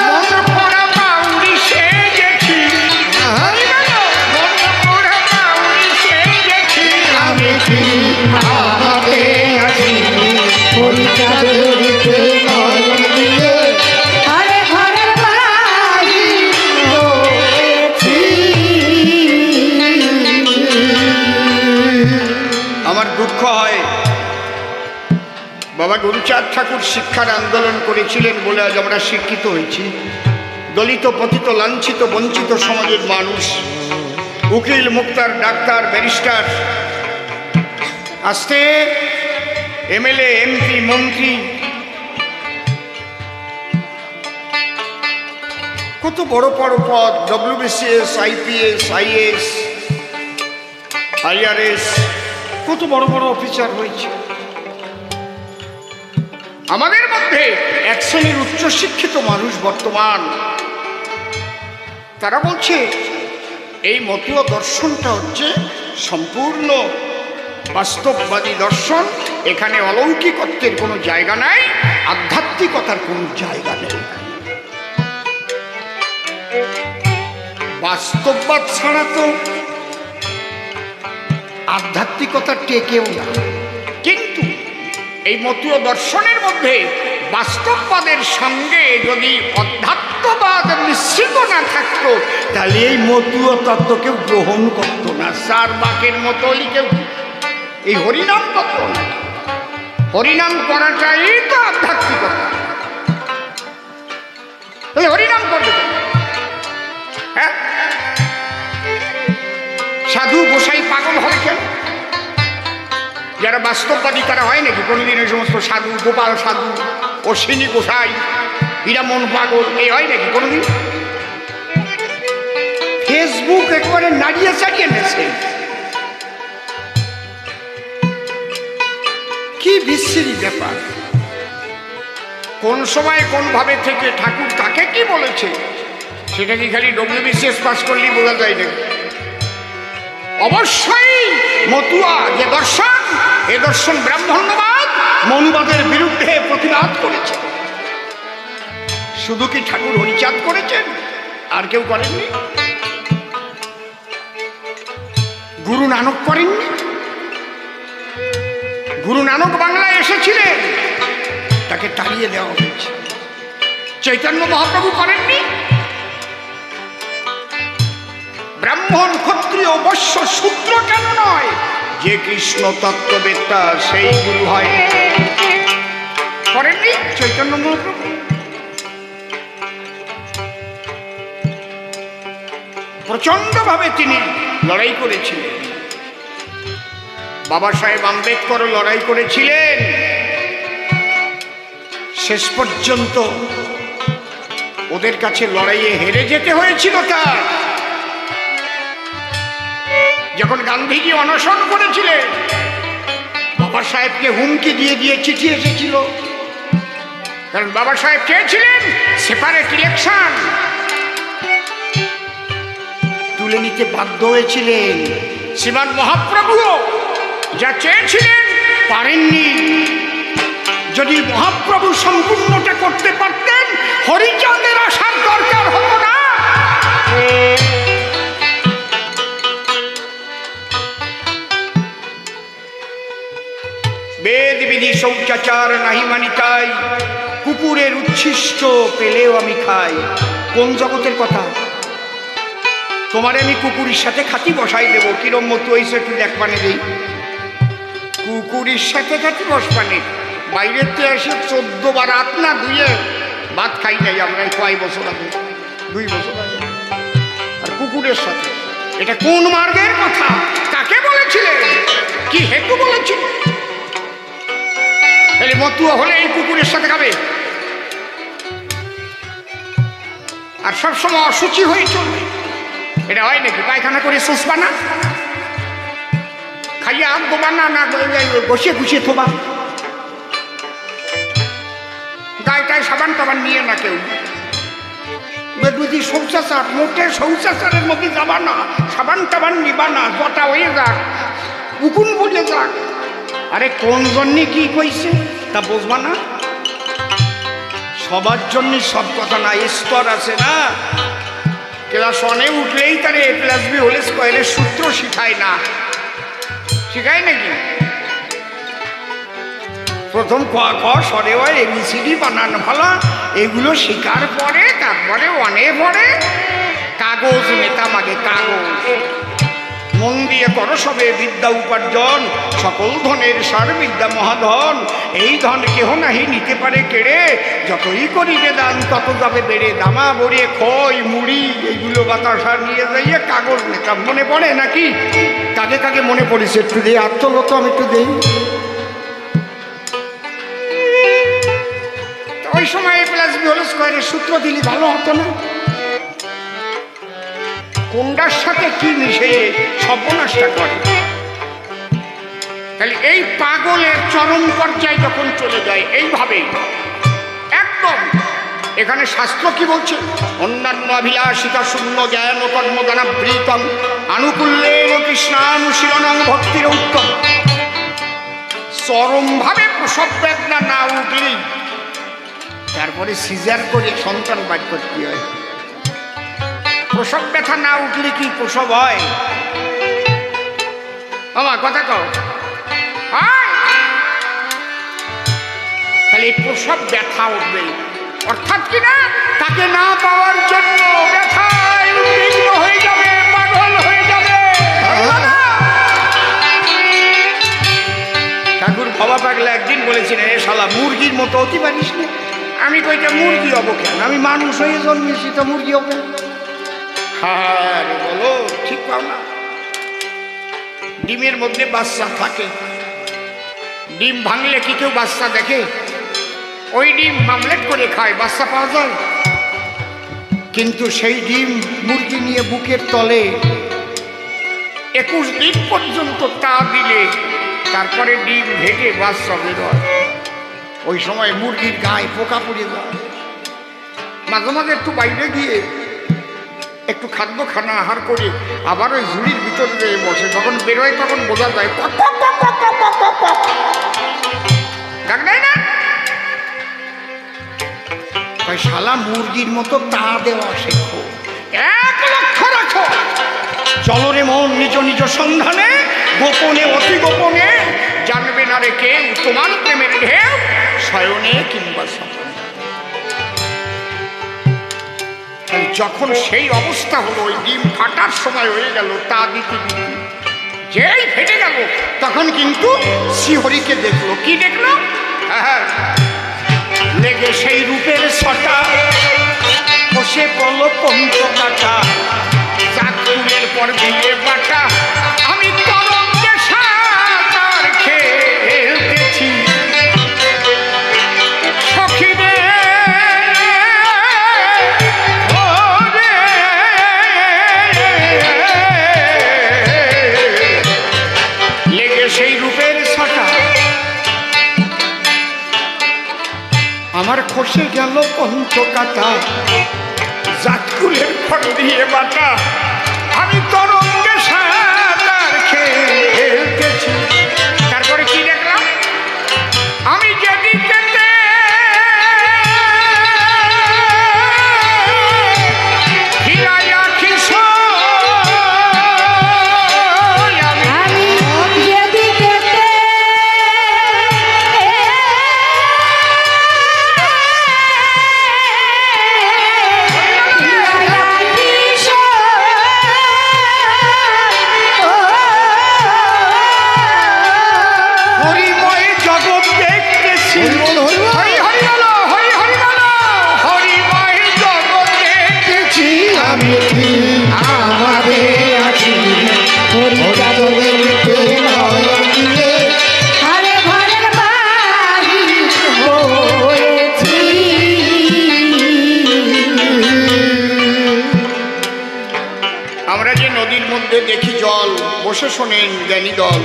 মন পড়া বাউরি সেজেছি, মন পড়া বাউরি সেজেছি, আমি হাতে আছি পরীক্ষা ধরিতে নয়ন দিয়ে, আরে ঘরের বাড়ি হয়েছি। আমার দুঃখ হয়, বাবা গুরুচাঁদ ঠাকুর শিক্ষার আন্দোলন করেছিলেন বলে আজ আমরা শিক্ষিত হয়েছি। দলিত পতিত লাঞ্ছিত বঞ্চিত সমাজের মানুষ, উকিল মুক্তার ডাক্তার ব্যারিস্টার, আস্তে এমএলএ এমপি মন্ত্রী, কত বড় বড় পদ, ডব্লিউবিসিএস আইপিএস আইএস আইআরএস, কত বড় বড় অফিসার হয়েছে। আমাদের মধ্যে এক শ্রেণীর উচ্চশিক্ষিত মানুষ বর্তমান, তারা বলছে এই মতীয় দর্শনটা হচ্ছে সম্পূর্ণ বাস্তববাদী দর্শন, এখানে অলৌকিকত্বের কোনো জায়গা নাই, আধ্যাত্মিকতার কোনো জায়গা নেই। বাস্তববাদ ছাড়া তো আধ্যাত্মিকতা টেকেও না। কিন্তু এই মতীয় দর্শনের মধ্যে বাস্তববাদের সঙ্গে যদি অধ্যাত্মবাদ মিশ্রিত না থাকতো, তাহলে এই মতীয় তত্ত্ব কেউ গ্রহণ করতো না। সার বাকের মতোই কেউ এই হরিনাম করতো না। হরিনাম করাটাই তো আধ্যাত্মিকতা। তাহলে হরিনাম করবে কেন? হ্যাঁ, সাধু গোসাই পাগল হবে কেন? যারা বাস্তববাদী তারা হয় নাকি কোনোদিন ওই সমস্ত সাধু, গোপাল সাধু, অশ্বিনী গোসাই, হীরামন পাগল, এই হয় নাকি কোনোদিন? ফেসবুক একবারে নাড়িয়ে চাড়িয়ে নেছে। কি বিশ্রী ব্যাপার! কোন সময় কোন ভাবে থেকে ঠাকুর কাকে কি বলেছে সেটা কি খালি ডব্লিউবিসিএস পাস করলেই বোঝা যায় না? অবশ্যই মতুয়া যে দর্শন, এ দর্শন ব্রাহ্মণ্যবাদ মনুবাদের বিরুদ্ধে প্রতিবাদ করেছে। শুধু কি ঠাকুর হরিচাঁদ করেছেন, আর কেউ করেননি? গুরু নানক করেননি? গুরু নানক বাংলায় এসেছিলেন, তাকে তাড়িয়ে দেওয়া হয়েছে। চৈতন্য মহাপ্রভু করেননি? ব্রাহ্মণ ক্ষত্রিয় বৈশ্য শূদ্র কেন নয়, যে কৃষ্ণ তত্ত্ববেত্তা সেই গুরু হয়। করেননি চৈতন্য মহাপ্রভু? প্রচন্ড ভাবে তিনি লড়াই করেছিলেন। বাবা সাহেব আম্বেদকর লড়াই করেছিলেন। শেষ পর্যন্ত ওদের কাছে লড়াইয়ে হেরে যেতে হয়েছিল তার। যখন গান্ধীজি অনশন করেছিলেন, বাবা সাহেবকে হুমকি দিয়ে দিয়ে চিঠি এসেছিল। কারণ বাবা সাহেব চেয়েছিলেন সেপারেট ইলেকশন, তুলে নিতে বাধ্য হয়েছিলেন। শ্রীমান মহাপ্রভুও যা চেয়েছিলেন পারেননি। যদি মহাপ্রভু সম্পূর্ণটা করতে পারতেন, হরিচাঁদের আসার দরকার হতো না। শিষ্টাচার নাহি মানি তাই, কুকুরের উচ্ছিষ্ট পেলেও আমি খাই। কোন জগতের কথা? তোমারে আমি কুকুরের সাথে খাতি বসাই দেবো, কিরম মতো হয়েছে একটু দেখ পানে দেই। কুকুরের সাথে খাতি বসবানে বাইরের তো এসে 14 বার রাত না ধুয়ে ভাত খাই নাই আমরা, কয় বছর আগে, 2 বছর আগে। আর কুকুরের সাথে, এটা কোন মার্গের কথা? কাকে বলেছিলেন? কি হেতু বলেছিলেন? তাহলে মতুয়া হলে এই কুকুরের সাথে খাবে আর সবসময় অসুচি হয়ে চলবে? এটা হয় নাকি? পায়খানা করে শুষবা না, খাইয়ে হাত দেবা না, না বসিয়ে গুছিয়ে থোবা, গায়ে সাবান টাবান নিয়ে না কেউ। যদি শৌচাচার, মোটে শৌচাচারের মধ্যে যাবা না, সাবান টাবান নিবা না, জটা হয়ে যাক, উকুন বুঝে যাক। আরে কোন জন্যে কি কইছে তা বুঝবা না? সবার জন্য সব কথা না, স্তর আছে না। ক্লাস 1-এ উঠলেই তার A+B হোল স্কয়ারের সূত্র শিখায় না, শিখায় নাকি? প্রথম ক খ সরে হয়, ABCD বানান ভালো, এগুলো শেখার পরে তারপরে 1-এ পড়ে কাগজ নেতা মাগে, কাগজ। মন দিয়ে করো সবে বিদ্যা উপার্জন, সকল ধনের সার বিদ্যা মহাধন। এই ধন কেহ নাহি নিতে পারে কেড়ে, যতই করিবে দান তত যাবে বেড়ে। দামা বড়ে খই মুড়ি এইগুলো বাতাসা নিয়ে যাইয়ে কাগজ নেতা। মনে পড়ে নাকি? কাকে কাকে মনে পড়েছে একটু দেই, আত্মলত আমি একটু দেই। ওই সময় A+B হোল স্কয়ারের সূত্র দিলি ভালো হতো না? কোনটার সাথে কি মিশে সর্বনাশটা করে। তাহলে এই পাগলের চরম পর্যায়ে যখন চলে যায় এইভাবে একদম, এখানে শাস্ত্র কি বলছে? অন্যান্য অভিলাষিতা শূন্য জ্ঞান কর্মদানাবৃতং আনুকূল্যেন কৃষ্ণানুশীলনং ভক্তির উত্তম। চরমভাবে প্রসব বেদনা না উঠলেই তারপরে সিজার করে সন্তান বাদ করতে হয়। প্রসব ব্যথা না উঠলে কি প্রসব হয়? আমার কথা কও। তাহলে এই প্রসব ব্যথা উঠবে, অর্থাৎ কিনা তাকে না পাওয়ার জন্য ব্যথায় উদ্বিগ্ন হয়ে যাবে, পাগল হয়ে যাবে। ঠাকুর বাবা পাগলা একদিন বলেছিলেন, এ শালা মুরগির মতো অতি পারিস না। আমি কইটা মুরগি হবো কেন? আমি মানুষ হয়ে জন্মেছি, তো মুরগি হবো? হ্যাঁ বলো, ঠিক পাও না? ডিমের মধ্যে বাচ্চা থাকে, ডিম ভাঙলে কি কেউ বাচ্চা দেখে? ওই ডিম মামলেট করে খায়, বাচ্চা পাওয়া যায়। কিন্তু সেই ডিম মুরগি নিয়ে বুকের তলে 21 দিন পর্যন্ত তা দিলে তারপরে ডিম ভেঙে বাচ্চা বেরোয়। ওই সময় মুরগির গায়ে পোকা পড়ে যায়। মাঝে মাঝে একটু বাইরে গিয়ে একটু খাদ্য খানা আহার করে আবার ওই ঝুড়ির ভিতরে যেয়ে বসে, যখন বেরোয় তখন বোঝা যায় ডাক দেয় না? শালা মুরগির মতো তা দেওয়া শেখো। 1 লক্ষ্য রাখো, চলরে মন নিজ নিজ সন্ধানে, গোপনে অতি গোপনে জানবে না রে কেউ তোমার প্রেমের ঢেউ, শয়নে কিংবা স্বপ্নে। যখন সেই অবস্থা হলো, ওই ডিম ফাটার সময় হয়ে গেল, তা দিতে দিতে যেই ফেটে গেল তখন কিন্তু শ্রীহরিকে দেখলো। কি দেখলো? লেগে সেই রূপের ছটা, বসে পড়লো পঞ্চকাটা, চাকুরের পর দিয়ে বাটা, আমি তরঙ্গে সাঁতার খেলতেছি সখীরে। লেগে সেই রূপের ছটা, আমার খসে গেল পঞ্চকাটা, জাতকুলের ফল দিয়ে বাটা, আমি তরঙ্গে সাঁতার খেলতেছি। তারপরে কি দেখলাম? আমি যেদিকে বসে শোনেন জ্ঞানী দল।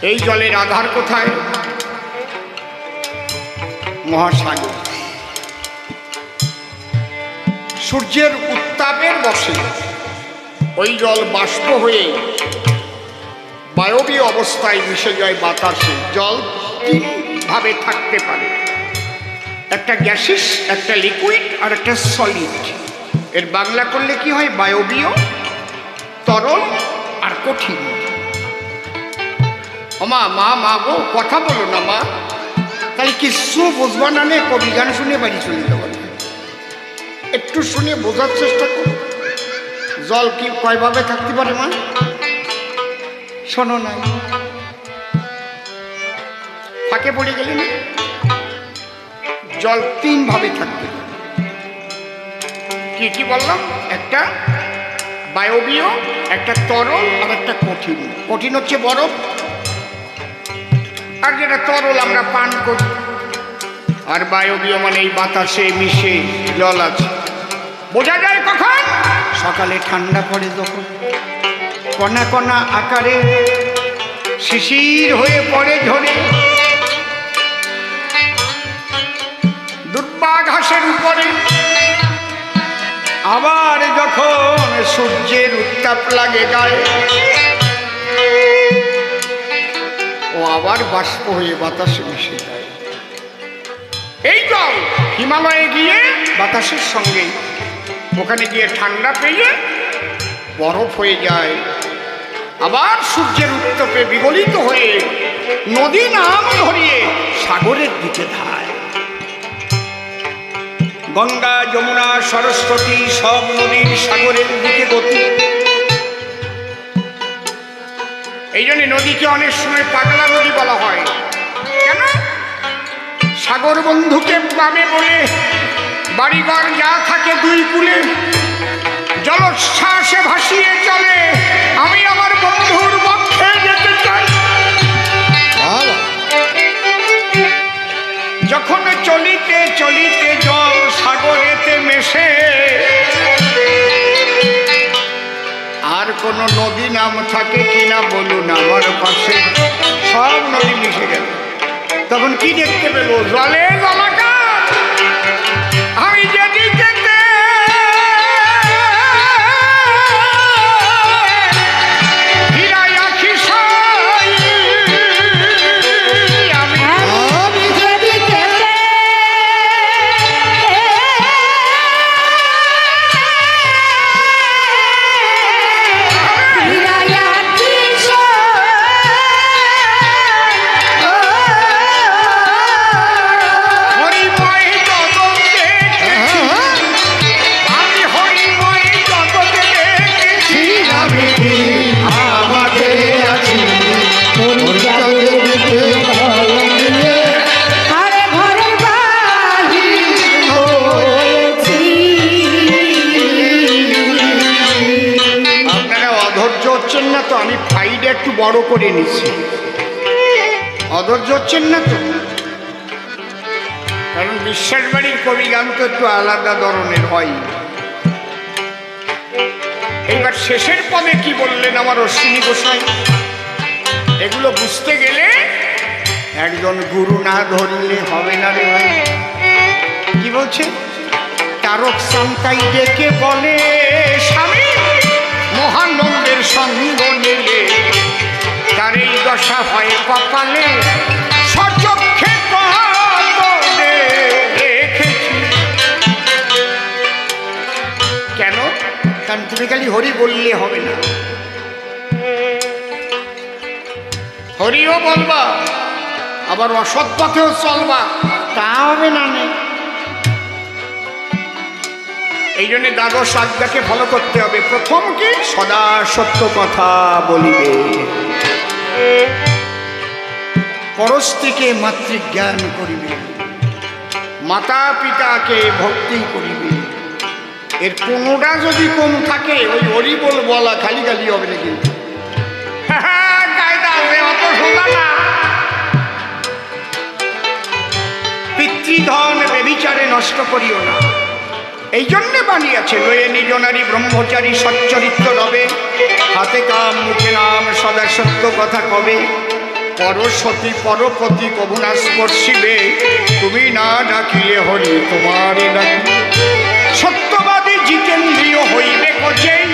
এই জলের আধার কোথায়? মহাসাগর। সূর্যের উত্তাপের বসে ওই জল বাষ্প হয়ে বায়বীয় অবস্থায় মিশে যায় বাতাসে। জল তিনভাবে থাকতে পারে, একটা গ্যাসিস, একটা লিকুইড আর একটা সলিড। এর বাংলা করলে কি হয়? বায়বীয়, তরল আর কঠিন। মা মা মা গো, কথা বলো না মা। তাহলে কিছু বুঝবা না, নে কবি গান শুনে বাড়ি চলে যাবো। একটু শুনে বোঝার চেষ্টা করো। জল কি কয়ভাবে থাকতে পারে মা? শোনো না, ফাঁকে পড়ে গেলে না। জল তিনভাবে থাকতে পারে। কি কি বললাম? একটা বায়বীয়, একটা তরল আর একটা কঠিন। কঠিন হচ্ছে বরফ, আর যেটা তরল আমরা পান করি। আর বায়বীয় মানে এই বাতাসে মিশে জল আছে। বোঝা যায় কখন? সকালে ঠান্ডা পড়ে যখন কণা কণা আকারে শিশির হয়ে পড়ে ঝরে দুর্বা ঘাসের উপরে। আবার যখন সূর্যের উত্তাপ লাগে গায়ে, ও আবার বাষ্প হয়ে বাতাসে মিশে যায়। এই জল হিমালয়ে গিয়ে বাতাসের সঙ্গে ওখানে গিয়ে ঠান্ডা পেয়ে বরফ হয়ে যায়। আবার সূর্যের উত্তাপে বিগলিত হয়ে নদী নাম ধরিয়ে সাগরের দিকে ধায়। গঙ্গা, যমুনা, সরস্বতী সব নদীর সাগরের দিকে গতি। এই জন্য নদীকে অনেক সময় পাগলা নদী বলা হয়। কেন? সাগর বন্ধুকে পাবে বলে বাড়িঘর যা থাকে দুই কূলে জলোচ্ছ্বাসে ভাসিয়ে চলে। আমি আমার বন্ধুর পক্ষে যেতে চাই। যখন চলিতে চলিতে জল সাগরেতে মেশে, আর কোন নদী নাম থাকে কিনা বলুন আমার পাশে? সব নদী মিশে গেল। তখন কি দেখতে পেল? জলে জলাকার। আমি যেদিকে তো আমি ফাইলটা একটু বড় করে নিচ্ছি। অধৈর্য হচ্ছেন না তো? কারণ বিশ্বাস বাড়ির কবি গান তো একটু আলাদা ধরনের হয়। এইবার শেষের পদে কি বললেন আমার অশ্বিনী গোসাই? এগুলো বুঝতে গেলে একজন গুরু না ধরলে হবে না রে ভাই। কি বলছে? তারক সান্তাই ডেকে বলে স্বামী মহানন্দের সঙ্গ নিলে তার এই দশা হয় কপালে। সচক্ষে দেখেছি। কেন? কারণ তুমি খালি হরি বললে হবে না, হরিও বলবা আবার অসৎ পথেও চলবা, তা হবে না। এই জন্য দ্বাদশ আজ্ঞাকে ফলো করতে হবে। প্রথম কি? সদা সত্য কথা বলিবে, পরস্ত্রীকে মাতৃজ্ঞান করিবে, মাতা পিতাকে ভক্তি করিবে। এর কোনোটা যদি কম থাকে ওই হরিবোল বলা খালি খালি হবে না। কিন্তু অত সোজা না। পিতৃধন বেবিচারে নষ্ট করিও না, এই জন্যে বানিয়েছে, লয়ে নিজ নারী ব্রহ্মচারী সচ্চরিত্র রবে, হাতে কাম মুখে নাম সদা সত্য কথা কবে, পরসতী পরপতি কবু না স্পর্শিবে, তুমি না ডাকিলে হরি তোমারে ডাকি, সত্যবাদী জিতেন্দ্রিয় হইবে কচেই,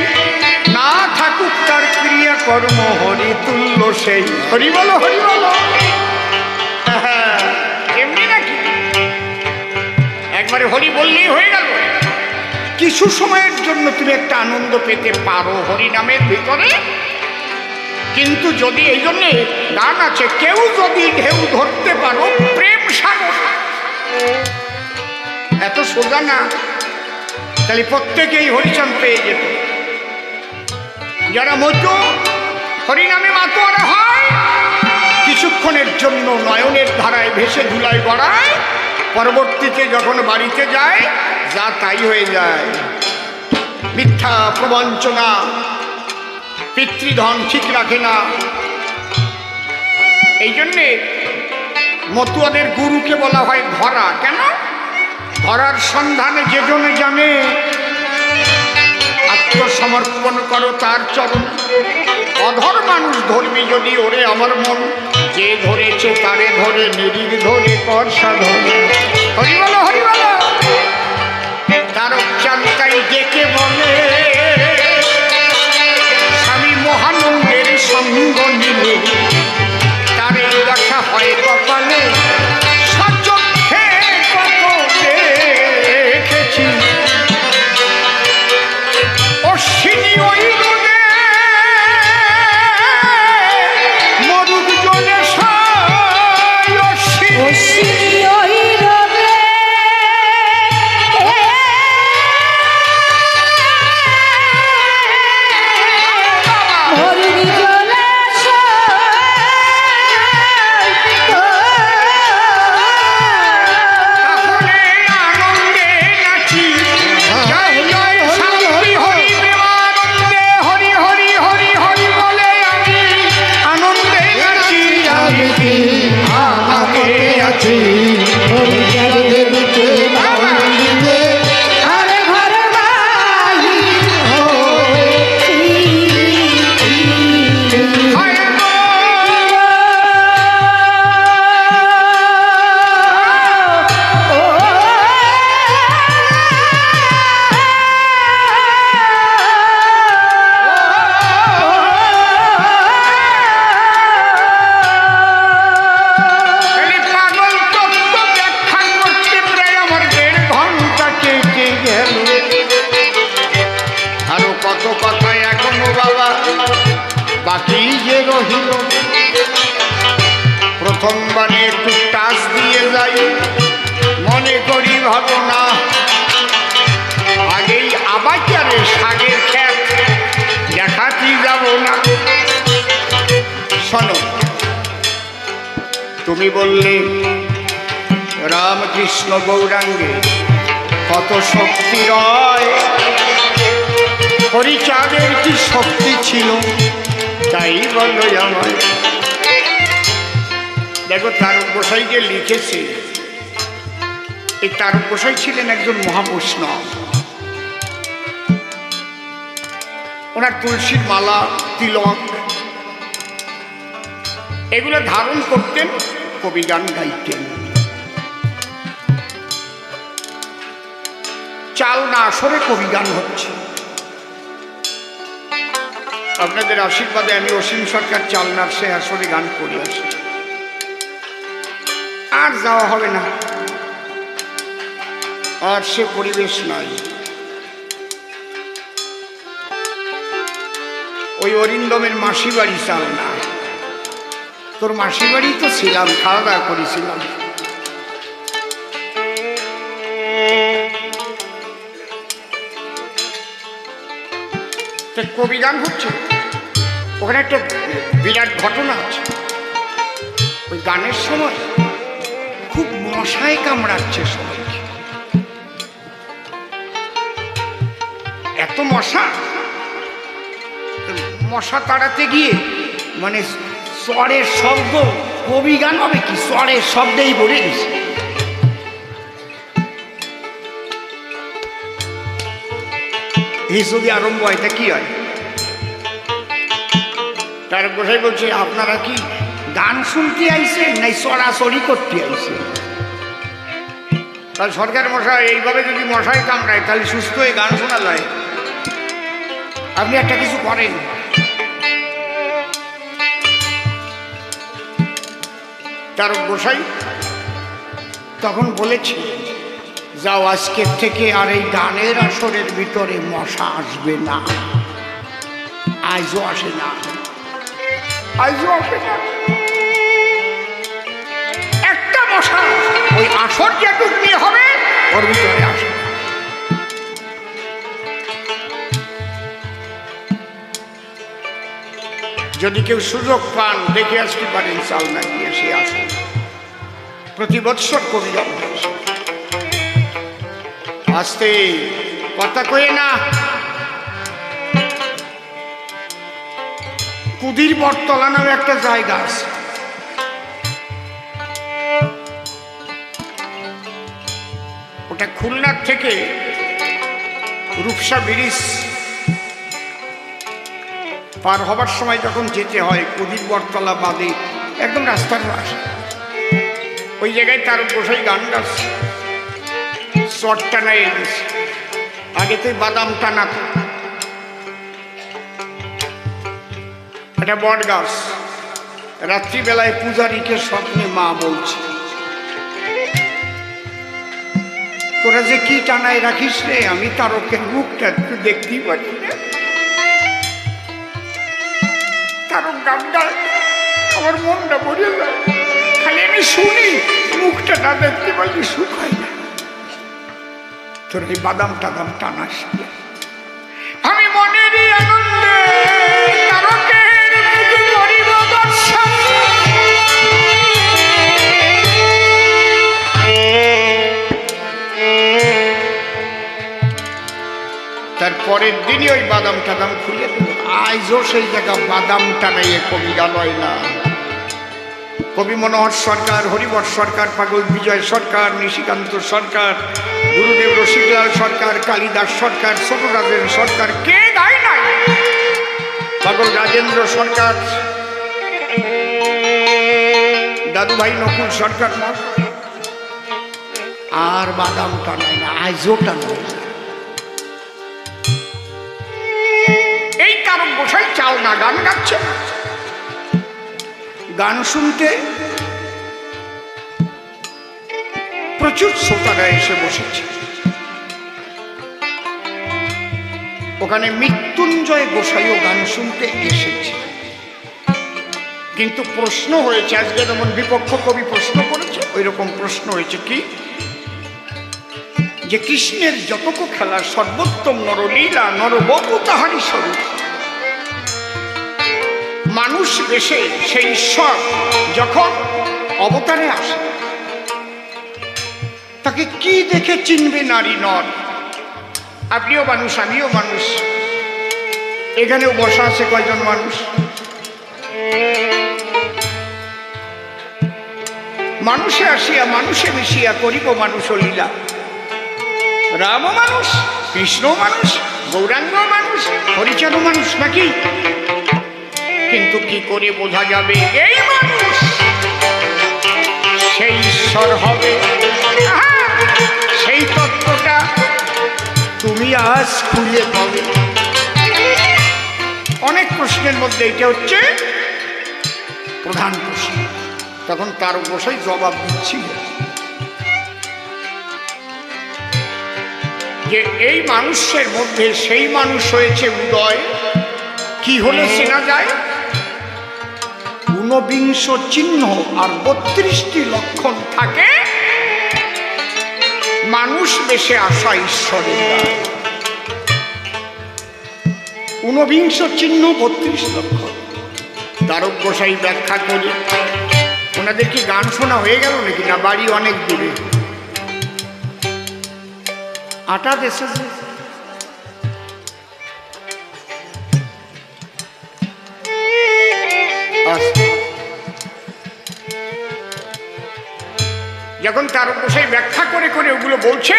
না থাকুক তার ক্রিয়া কর্ম হরি তুল্য সেই। হরি বলো হরি বলো। এমনি নাকি একবারে হরি বললেই হয়ে গেল? কিছু সময়ের জন্য তুমি একটা আনন্দ পেতে পারো হরি নামের ভিতরে, কিন্তু যদি এই জন্য গান আছে, কেউ যদি ঢেউ ধরতে পারো প্রেম সাগর, এত সোজা না, তাহলে প্রত্যেকেই হরিচান পেয়ে যেত। যারা মতো হরিনামে মাতোয়ারা হয়, কিছুক্ষণের জন্য নয়নের ধারায় ভেসে ধুলায় গড়ায়, পরবর্তীতে যখন বাড়িতে যায় যা তাই হয়ে যায়, মিথ্যা প্রবঞ্চনা, পিতৃধন ঠিক রাখে না। এই জন্যে মতুয়াদের গুরুকে বলা হয় ধরা। কেন? ধরার সন্ধানে যে জনে জানে, আত্মসমর্পণ করো তার চরণ। অধর মানুষ ধরবি যদি ওরে আমার মন, যে ধরেছে তারে ধরে নিরিখ ধরে কর সাধন। হরি বলো হরি বলো। তারক চান্তাই ডেকে বলে, স্বামী মহানন্দের সঙ্গ নিলে তারে দেখা হয় কপালে, সচক্ষে কত দেখেছি অশ্বিনী ওই রোদে, মরুক জলে অশ্বিনী ওই রবে, মরুক জলে তাহলে আনন্দে নাচি, জয় জয় শান্তি হরি প্রেমানন্দে, হরি হরি হরি হরি বলে আমি আনন্দে নাচি। আমি কি আমাকে আছি হরিচাঁদের আনন্দে, আরে ঘর বাহি হয়েছি। হায় গো, খালি পাগল তত্ত্ব ব্যাখ্যা করতে প্রায় আমার 1.5 ঘন্টা কেটে গেল। আরো কত কথা এখনো বাবা বাকি যে রহিল। প্রথমবারে একটু টাচ দিয়ে যাই, মনে করি ভাবনা আগেই আবাচারে শাগের খ্যাত দেখাতেই যাব না। শোনো, তুমি বললে রামকৃষ্ণ গৌরাঙ্গে কত শক্তি রয়, হরিচাঁদের কি শক্তি ছিল তাই বলো আমায়। দেখো, তারক গোসাই যে লিখেছে, এই তারক গোসাই ছিলেন একজন মহাবৈষ্ণব। ওনার তুলসীর মালা, তিলক এগুলো ধারণ করতেন, কবি গান গাইতেন। চাল না আসরে কবি গান হচ্ছে। আপনাদের আশীর্বাদে আমি অসীম সরকার চালনার সে আসরে গান করে আসি, আর যাওয়া হবে না, আর সে পরিবেশ নাই। ওই অরিন্দমের মাসি বাড়ি চাল না, তোর মাসি বাড়ি তো ছিলাম, খাওয়া দাওয়া করেছিলাম। কবি গান হচ্ছে, ওখানে একটা বিরাট ঘটনা আছে। ওই গানের সময় খুব মশায় কামড়াচ্ছে সবাইকে, এত মশা, মশা তাড়াতে গিয়ে মানে স্বরের শব্দ, কবি গান হবে কি, স্বরের শব্দেই বলে গেছে। এই যদি আরম্ভ হয় তা কি হয়? তার গোসাই বলছে আপনারা কি গান শুনতে আইছেন নাই সরাসরি করতে আইছেন? তাহলে সরকার মশাই এইভাবে যদি মশাই কামড়ায় তাহলে সুস্থ হয়ে গান শোনা যায়? আপনি একটা কিছু করেন। তার গোসাই তখন বলেছে যাও আজকের থেকে আর এই গানের আসরের ভিতরে মশা আসবে না। আজও আসে না, আজও আসে না একটা মশা। ওই আসর যেটুক নিয়ে হবে ওর ভিতরে আসে না। যদি কেউ সুযোগ পান দেখে আসতে পারেন চালনা দিয়ে সে আসে। প্রতি বৎসর কবিগান আসতে কথা কয়ে না। কুদির বটতলা নামে একটা জায়গা আছে, ওটা খুলনার থেকে রূপসা ব্রিজ পার হবার সময় যখন যেতে হয় কুদির বটতলা বাদে একদম রাস্তার পাশে ওই জায়গায় তার গোসাই গান গাচ্ছে। চট টানা এনেছে, আগেতে বাদাম টানাতো। একটা বট গাছ, রাত্রিবেলায় পূজারীকে স্বপ্নে মা বলছে তোরা যে কি টানায় রাখিস রে, আমি তারকের মুখটা একটু দেখতেই পাচ্ছি না। তারক গান গায়, আমার মনটা ভরে যায়, খালি আমি শুনি মুখটা না দেখতে পারলে সুখ হয় না। তোর এই বাদাম টাদাম টানাস, আমি মনেরই আনন্দে তারকের মুখ করিব দর্শন। তারপরের দিনই ওই বাদাম টাদাম খুলে দিল। আজও সেই জায়গা বাদাম টানাইয়ে কবি গান হয় না। কবি মনোহর সরকার, হরিবর সরকার, পাগল বিজয় সরকার, নিশিকান্ত সরকার, গুরুদেব রসিকলাল সরকার, কালিদাস সরকার, ছোট রাজেন্দ্র সরকার, কে গায় নাই? পাগল রাজেন্দ্র সরকার, দাদু ভাই নকুল সরকার আর বাদাম টানায় না, আজও টানায় না। এই কারণ বসাই চাও না গান গাচ্ছে। গান শুনতে প্রচুর শ্রোতারা এসে বসেছে। ওখানে মৃত্যুঞ্জয় গোসাইও গান শুনতে এসেছে। কিন্তু প্রশ্ন হয়েছে, আজকে যেমন বিপক্ষ কবি প্রশ্ন করেছে ওই রকম প্রশ্ন হয়েছে কি, যে কৃষ্ণের যতক খেলা সর্বোত্তম নরলীলা নরবপু তাহারই স্বরূপ। মানুষ বেশে সেই ঈশ্বর যখন অবতারে আসে তাকে কি দেখে চিনবে নারী নর? আপনিও মানুষ, আমিও মানুষ, এখানেও বসা আছে কয়জন মানুষ? মানুষে আসিয়া মানুষে মিশিয়া করিব মানুষ লীলা। রাম মানুষ, কৃষ্ণ মানুষ, গৌরাঙ্গ মানুষ, হরিচাঁদ মানুষ নাকি? কিন্তু কি করে বোঝা যাবে এই মানুষ সেই ঈশ্বর হবে? সেই তত্ত্বটা তুমি আজ খুলে পাবে। অনেক প্রশ্নের মধ্যে এটা হচ্ছে প্রধান প্রশ্ন। তখন তার গোসাই জবাব দিচ্ছিল যে এই মানুষের মধ্যে সেই মানুষ হয়েছে উদয়। কি হলে চেনা যায়? ঊনবিংশ চিহ্ন আর 32টি লক্ষণ থাকে মানুষ বেশে আসা ঈশ্বরের দ্বারা। ঊনবিংশ চিহ্ন 32 লক্ষণ। তারক গোসাই ব্যাখ্যা করি। ওনাদের কি গান শোনা হয়ে গেল নাকি? না বাড়ি অনেক দূরে? আটা দেশে যখন তারক গোসাই ব্যাখ্যা করে করে ওগুলো বলছে,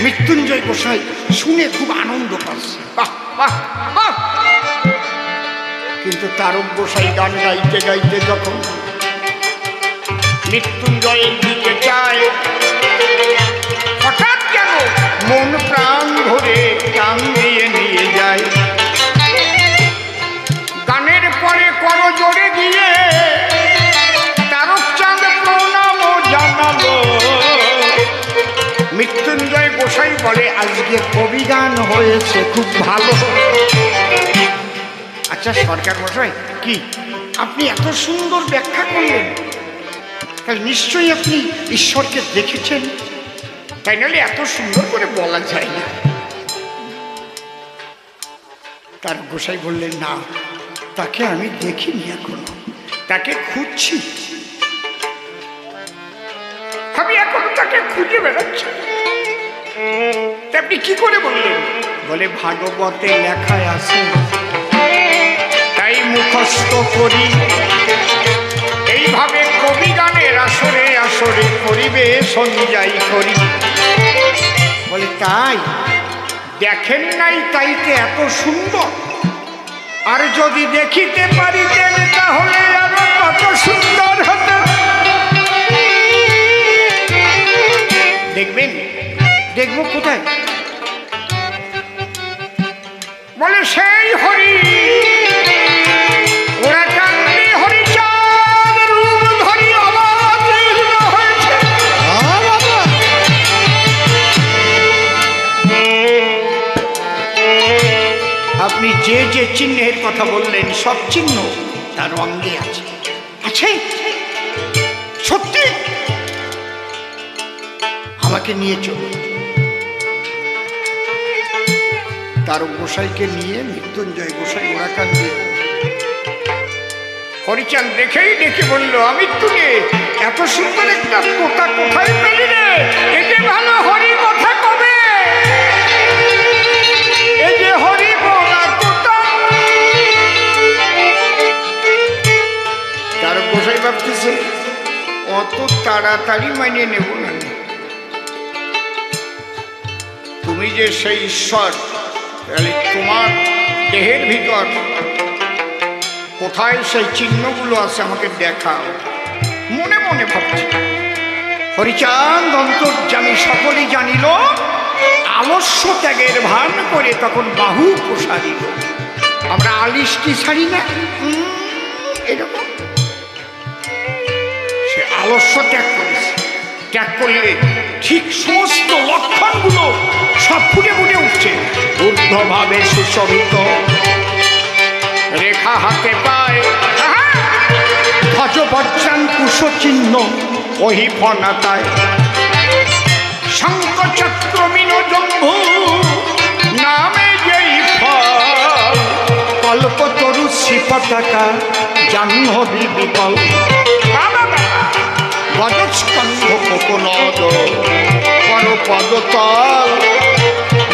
মৃত্যুঞ্জয় গোসাই শুনে খুব আনন্দ পাচ্ছে। বাহ বাহ বাহ। কিন্তু তারক গোসাই গান গাইতে গাইতে যখন মৃত্যুঞ্জয়ের দিকে চায়, হঠাৎ যেন মন প্রাণ ভরে টান দিয়ে নিয়ে যায়। গানের পরে কর জোরে গিয়ে তারক চাঁদ প্রণাম জানালো। মৃত্যুঞ্জয় গোসাই বলে, আজকে কবি গান হয়েছে, খুব ভালো। আচ্ছা সরকার মশাই, কি আপনি এত সুন্দর ব্যাখ্যা করলেন, তাহলে নিশ্চয়ই আপনি ঈশ্বরকে দেখেছেন, তাই নাহলে এত সুন্দর করে বলা যায় না। তার গোসাই বললেন, না, তাকে আমি দেখিনি এখনো, তাকে খুঁজছি, আমি এখনো তাকে খুঁজে বেড়াচ্ছি। আপনি কি করে বললেন? বলে, ভাগবতে লেখায় আছে, তাই মুখস্থ করি, এইভাবে কবি গানের আসরে আসরে পরিবেশন যাই করি। বলে, তাই দেখেন নাই তাইতে এত সুন্দর, আর যদি দেখিতে পারিতেন তাহলে আরো কত সুন্দর হতো। দেখবেন? দেখবো কোথায়? বলে, সেই হরি ওরা কান্দি হরিচাঁদ রূপ ধরি অবতীর্ণ হয়েছে। আপনি যে যে চিহ্নের কথা বললেন, সব চিহ্ন তার অঙ্গে আছে। আছে? সত্যি? আমাকে নিয়ে চলুন। তারক গোসাইকে নিয়ে মৃত্যুঞ্জয় গোসাই ওরাকান্দি। হরিচাঁদ দেখেই ডেকে বলল, আমি তুই এত সুন্দর একটা কথা কোথায় পেলি রে? এই যে ভালো হরি কথা কবে, এই যে হরি বলা কথা। তারক গোসাই ভাবতেছে, অত তাড়াতাড়ি মানিয়ে নেব না, তুমি যে সেই ঈশ্বর, তাহলে তোমার দেহের ভিতর কোথায় সেই চিহ্নগুলো আছে আমাকে দেখাও। মনে মনে ভাবছি। হরিচাঁদ অন্তর্যামী সকলেই জানিল, আলস্য ত্যাগের ভান করে তখন বাহু প্রসারিল। আমরা আলিশটি ছাড়ি না, এরকম সে আলস্য ত্যাগ করেছে। ত্যাগ করলে ঠিক সমস্ত লক্ষণগুলো সব ফুটে ফুটে উঠছে। ঊর্ধ্বভাবে সুশোভিত রেখা হাতে পায়, ধ্বজ বজ্রান কুশ চিহ্ন ওহি ফনাতায়, শঙ্খ চক্র মিন জম্ভু নামে যেই ফল, কল্পতরু শ্রীপতাকা জাহ্নবী বিকল, গজস্কন্ধ কোকনদ কর পদতল,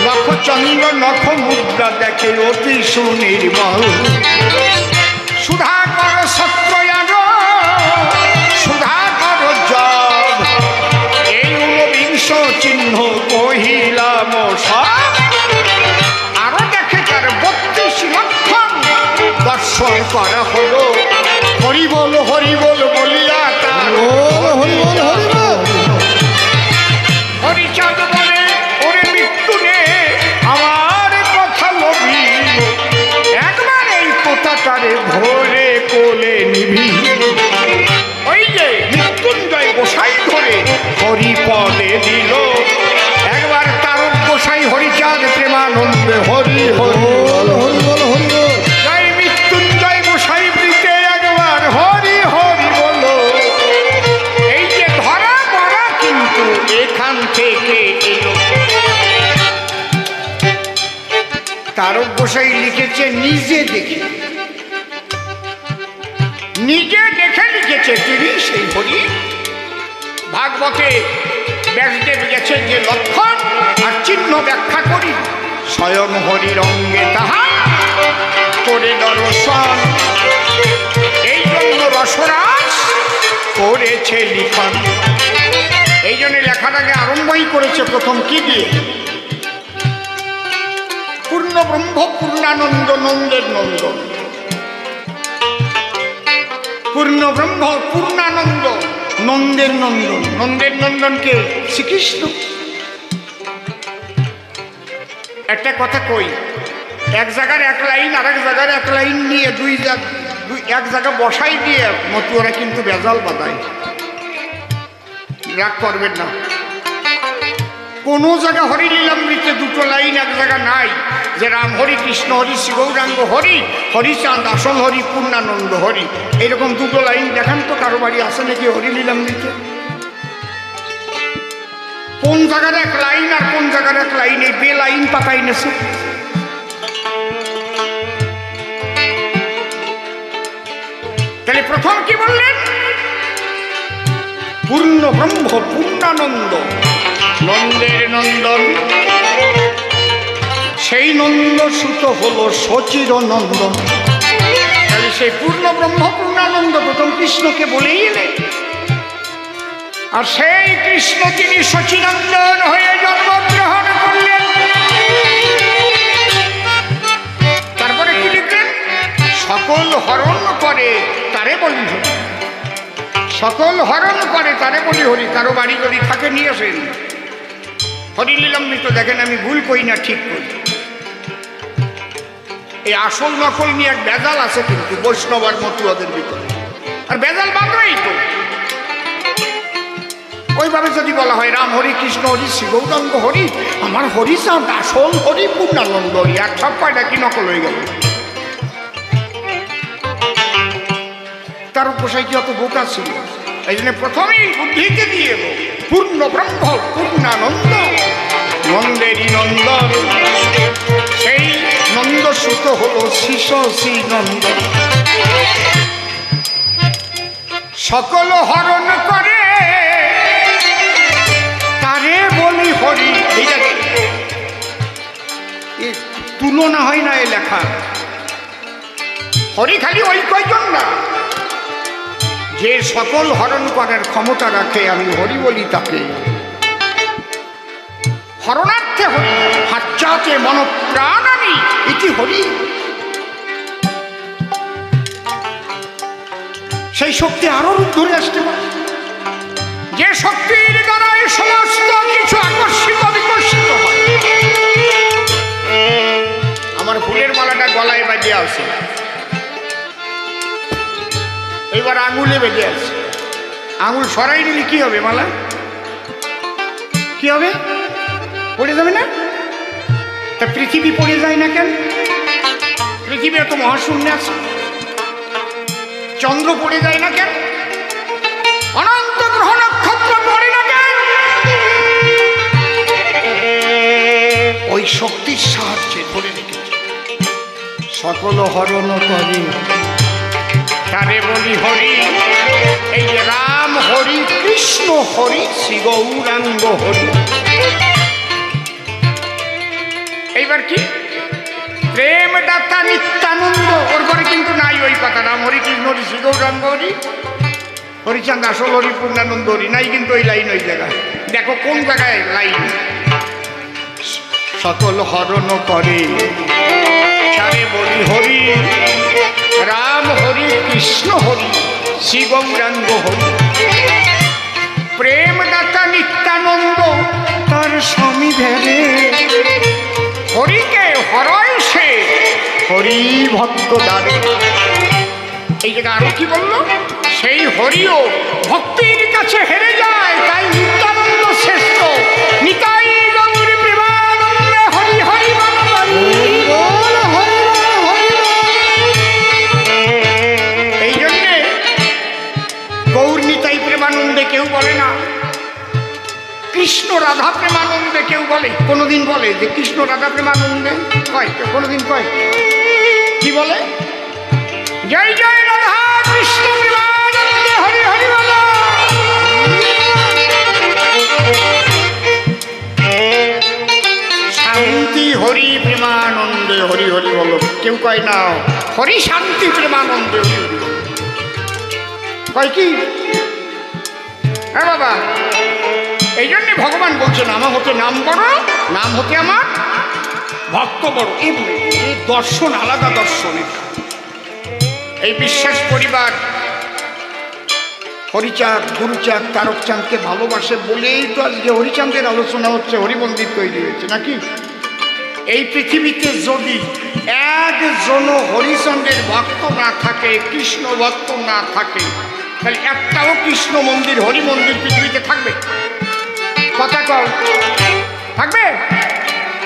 নখচন্দ্র নখ মুদ্রা দেখে অতি সুনির্মল, সুধাকর সত্রয়াগ সুধাকর জব, এই ঊনবিংশ চিহ্ন কহিলাম সব। আরো দেখে তার 32 লক্ষণ দর্শন করা হলো। হরিবল হরিবল বলিয়া তার হরিচাঁদ বলে, ওরে মৃত্যু রে আমার কথা লবি, একবার এই কথাটারে ভরে কোলে নিবি। ওই যে মৃত্যুঞ্জয় গোসাই ধরে হরিপদে দিল, একবার তারক গোসাই হরিচাঁদ প্রেমানন্দে হরি হরি বল হরি বল হরি বল। জয় মৃত্যুঞ্জয় গোসাই প্রীতে একবার হরি হরি বলো। এই যে ধরা পড়া কিন্তু এখান থেকে এলো। তারক গোসাই লিখেছে নিজে দেখে, নিজে দেখে লিখেছে তিনি সেই হরি। ভাগবতে ব্যাসদেব গেছেন যে লক্ষণ আর চিহ্ন ব্যাখ্যা করি, স্বয়ং হরির অঙ্গে তাহা করে দর্শন। এই জন্য রসরাজ করেছে লিখন। এই জন্য লেখাটাকে আরম্ভই করেছে প্রথম কি দিয়ে? পূর্ণ ব্রহ্ম পূর্ণানন্দ নন্দের নন্দন। পূর্ণ ব্রহ্ম পূর্ণানন্দ নন্দের নন্দন। নন্দের নন্দনকে শ্রীকৃষ্ণ। একটা কথা কই, এক জায়গার এক লাইন আর এক জায়গার এক লাইন নিয়ে এক জায়গা বসাই দিয়ে মতুয়ারা কিন্তু বেজাল বাঁধায়। রাগ করবেন না, কোনো জায়গা হরিলীলামৃতে দুটো লাইন এক জায়গা নাই যে রাম হরি কৃষ্ণ হরি শ্রী গৌরাঙ্গ হরি, হরিচাঁদ আসল হরি, পূর্ণানন্দ হরি, এরকম দুটো লাইন দেখান তো কারো বাড়ি আছে নাকি হরিলীলামৃতে? কোন জায়গার এক লাইন আর কোন জায়গার এক লাইন, এই বে লাইন পাতাই নেছে। তাহলে প্রথম কি বললেন? পূর্ণ ব্রহ্ম পূর্ণানন্দ নন্দের নন্দন। সেই নন্দ সুত হলো সচির নন্দন। তাহলে সেই পূর্ণ ব্রহ্ম পূর্ণানন্দ প্রথম কৃষ্ণকে বলেই এলেন। আর সেই কৃষ্ণ তিনি সচিনন্দন হয়ে জন্মগ্রহণ করলেন। তারপরে কি লিখলেন? সকল হরণ করে তারে বলি হরি। সকল হরণ করে তারে বলি হরি। কারো বাড়ি যদি থাকে নিয়ে আসেন হরিলীলামৃত দেখেন, আমি ভুল করি না ঠিক করি। এই আসল নকল নিয়ে এক বেজাল আছে কিন্তু বৈষ্ণব আর মতুয়াদের ভিতরে, আর বেজাল বাঁধবেই তো। ওইভাবে যদি বলা হয় রাম হরি কৃষ্ণ হরি শ্রী গৌরাঙ্গ হরি, আমার হরিচাঁদ আসল হরি পূর্ণানন্দ হরি, আর সব কয়টা কি নকল হয়ে গেল? তার উপসাই কি অত বোকা ছিল? এই জন্য প্রথমেই বুদ্ধিকে দিয়ে পূর্ণ ব্রহ্ম পূর্ণানন্দ নন্দেরই নন্দন। সেই নন্দ সুত হল শিশ শ্রী নন্দন। সকল হরণ করে তারে বলি হরি। এইটাকে তুলনা হয় না এ লেখা। হরি খালি ওই কয়জন না, যে সকল হরণ করার ক্ষমতা রাখে আমি হরি বলি তাকে। হরণার্থে হরি, হাচ্চাতে মনপ্রাণ আমি ইতি হরি। সেই শক্তি আরো রূপ ধরে আসতে পারে, যে শক্তির দ্বারা এই সমস্ত কিছু আকর্ষিত বিকশিত হয়। আমার ফুলের মালাটা গলায় বাজে আছে, এবার আঙুলে বেজে আছে। আঙুল সরাই দিলে কি হবে? মালা কি হবে? পড়ে যাবে না? তা পৃথিবী পড়ে যায় না কেন? পৃথিবী এত মহাশূন্য আছে। চন্দ্র পড়ে যায় না কেন? অনন্ত গ্রহ নক্ষত্র পড়ে না কেন? ওই শক্তির সাহায্যে ধরে রেখেছে। সকল হরণ করে তারে বলি হরি। এই রাম হরি কৃষ্ণ হরি শ্রী গৌরাঙ্গ হরি। এইবার কি? প্রেম দাতা নিত্যানন্দ। ওর ঘরে কিন্তু নাই ওই কথা, রাম হরি কৃষ্ণ হরি শ্রী গৌরাঙ্গ হরি, হরিচাঁদ আসল হরি পূর্ণানন্দ হরি নাই কিন্তু ওই লাইন ওই জায়গায়। দেখো কোন জায়গায় লাইন? সকল হরণ করে তারে বলি হরি। রাম হরি কৃষ্ণ হরি শ্রী গৌরাঙ্গ হরি। প্রেম দাতা নিত্যানন্দ তার স্বামী ভেবে। হরিকে হরয় সে হরি ভক্ত দ্বারে। এই জায়গা আরো কি বললো? সেই হরিও ভক্তির কাছে হেরে যায়, তাই নিত্যানন্দ শ্রেষ্ঠ। নিতাই গৌর প্রেমানন্দে হরি হরি বল হরি বল হরি বল হরি বল। এই জন্যে গৌর নিতাই প্রেমানন্দে কেউ বলে না, কৃষ্ণ রাধা প্রেমানন্দে কেউ বলে। কোনোদিন বলে যে কৃষ্ণ রাধা প্রেমানন্দে? কয় কেউ কোনোদিন? কয় কি বলে? জয় জয় রাধা কৃষ্ণ প্রেমানন্দে হরি হরি বল। শান্তি হরি প্রেমানন্দে হরি হরি বল। কেউ কয় না হরি শান্তি প্রেমানন্দে হরি হরি বল। কয় কি? হ্যাঁ বাবা, এই জন্যে ভগবান বলছেন আমার হতে নাম বড়, নাম হতে আমার ভক্ত বড়। এই দর্শন আলাদা দর্শন। এই বিশ্বাস পরিবার হরিচাঁদ, গুরুচাঁদ, তারকচাঁদকে ভালোবাসে বলেই তো আজকে হরিচাঁদের আলোচনা হচ্ছে, হরিমন্দির তৈরি হয়েছে নাকি। এই পৃথিবীতে যদি একজনও হরিচন্দ্রের ভক্ত না থাকে, কৃষ্ণ ভক্ত না থাকে, তাহলে একটাও কৃষ্ণ মন্দির, হরি মন্দির পৃথিবীতে থাকবে? কথা কও, থাকবে?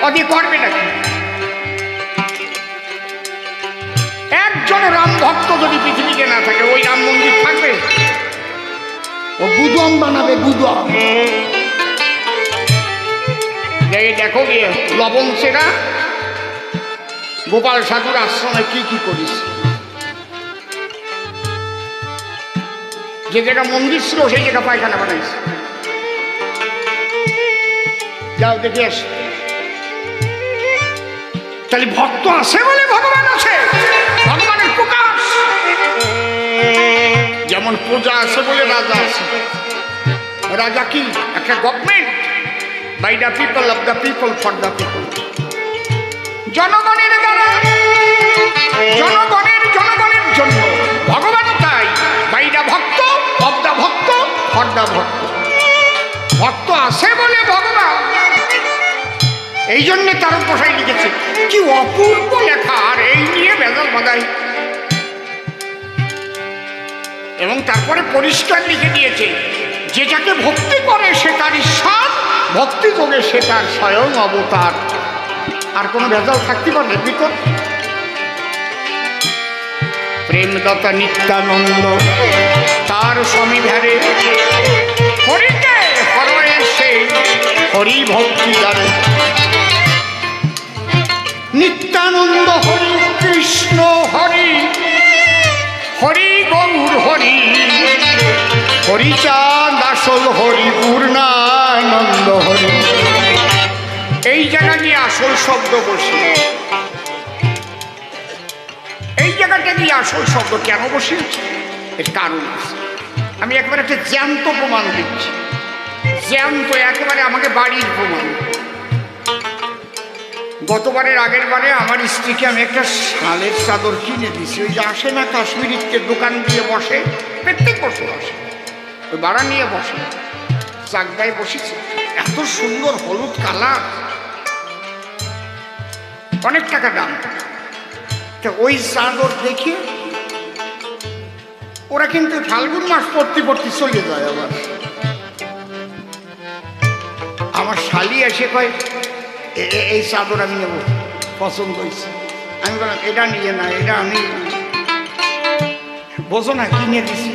অদি করবে নাকি? একজন রাম ভক্ত যদি পৃথিবীতে না থাকে, ওই রাম মন্দির থাকবে? ও গুদম বানাবে, গুদম। দেখো গিয়ে লবণ সেরা গোপাল সাধুর আশ্রমে কি কি করিস। যে জায়গা মন্দির ছিল সেই জায়গা পায়খানা বানাইছে। যাও দেখে আস। তাহলে ভক্ত আছে বলে ভগবান আছে, ভগবানের প্রকাশ। যেমন প্রজা আছে বলে রাজা আছে। রাজা কি? একটা government, by the people, of the people, for the people. জনগণের দ্বারা, জনগণের জন্য। ভগবানও তাই, বাই দ্য ভক্ত, অফ দ্য ভক্ত, ফর দ্য ভক্ত। ভক্ত আছে বলে ভগবান। এই জন্যে তার পোষাই লিখেছে, কি অপূর্ব লেখা, আর এই নিয়ে বেজাল বাঁধাই। এবং তারপরে পরিষ্কার লিখে দিয়েছে, যে যাকে ভক্তি করে সে তার ঈশ্বর, ভক্তি যোগে সে তার স্বয়ং অবতার। আর কোনো ভেজাল থাকতে পারে ভিতর? প্রেমদাতা নিত্যানন্দ তার স্বামী ভ্যারে, হরিকে হরয়ে সে হরি ভক্তি দ্বারে। নিত্যানন্দ হরি কৃষ্ণ হরি, হরি গৌর হরি, হরিচাঁদ আসল হরি, পূর্ণানন্দ হরি। এই জায়গা দিয়ে আসল শব্দ বসে, এই জায়গাটা দিয়ে আসল শব্দ কেন বসিয়েছে এর কারণ আছে। আমি একবার একটা জ্যান্ত প্রমাণ দিচ্ছি, জ্যান্ত একেবারে আমাকে বাড়ির প্রমাণ। গতবারের আগের বারে আমার স্ত্রীকে আমি একটা শালের চাদর কিনে দিছি। ওই যে আসে না কাশ্মীরিতে দোকান দিয়ে বসে, প্রত্যেক বছর আসে, ওই ভাড়া নিয়ে বসে, চাকদায় বসেছে। এত সুন্দর হলুদ কালার, অনেক টাকা দাম। তো ওই চাদর দেখে ওরা কিন্তু ফাল্গুন মাস পড়তে পড়তে চলে যায়। আবার আমার শালি এসে কয়, এই চাদর আমি নেব, পছন্দ হয়েছে। আমি বললাম এটা নিয়ে না, এটা আমি বোঝো না কিনে দিছি,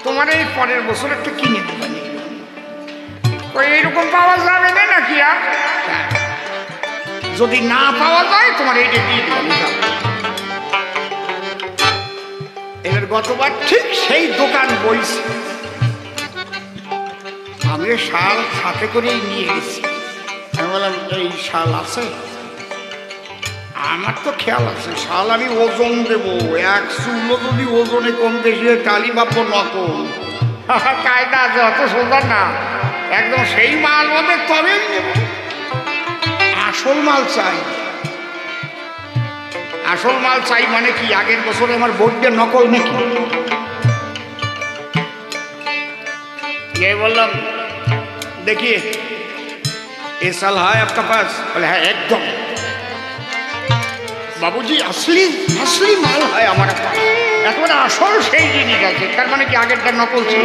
তোমার এই পরের বছর একটা কিনে দেবানি। ওই এইরকম পাওয়া যাবে না নাকি? আর যদি না পাওয়া যায় তোমার এইটা দিয়ে দেবানি। এবার গতবার ঠিক সেই দোকান বইছে, আমি শাল সাথে করেই নিয়ে গেছি। আমি বললাম এই শাল আছে? আমার তো খেয়াল আছে, শাল আমি ওজন দেবো, এক চুলো যদি ওজনে কম বেশি হয় তালি ভাববো নকল। কায়দা আছে, অত সোজা না, একদম সেই মাল হবে তবেই নেব। আসল মাল চাই, আসল মাল চাই মানে কি? আগের বছরে আমার বোর্ডে নকল নাকি? বললাম देखिए ये साल है आपका पास? बोले है एकदम बाबूजी, असली असली माल है हमारे पास, একেবারে আসল সেই জিনিস আছে। তার মানে কি আগেরটা নকল ছিল?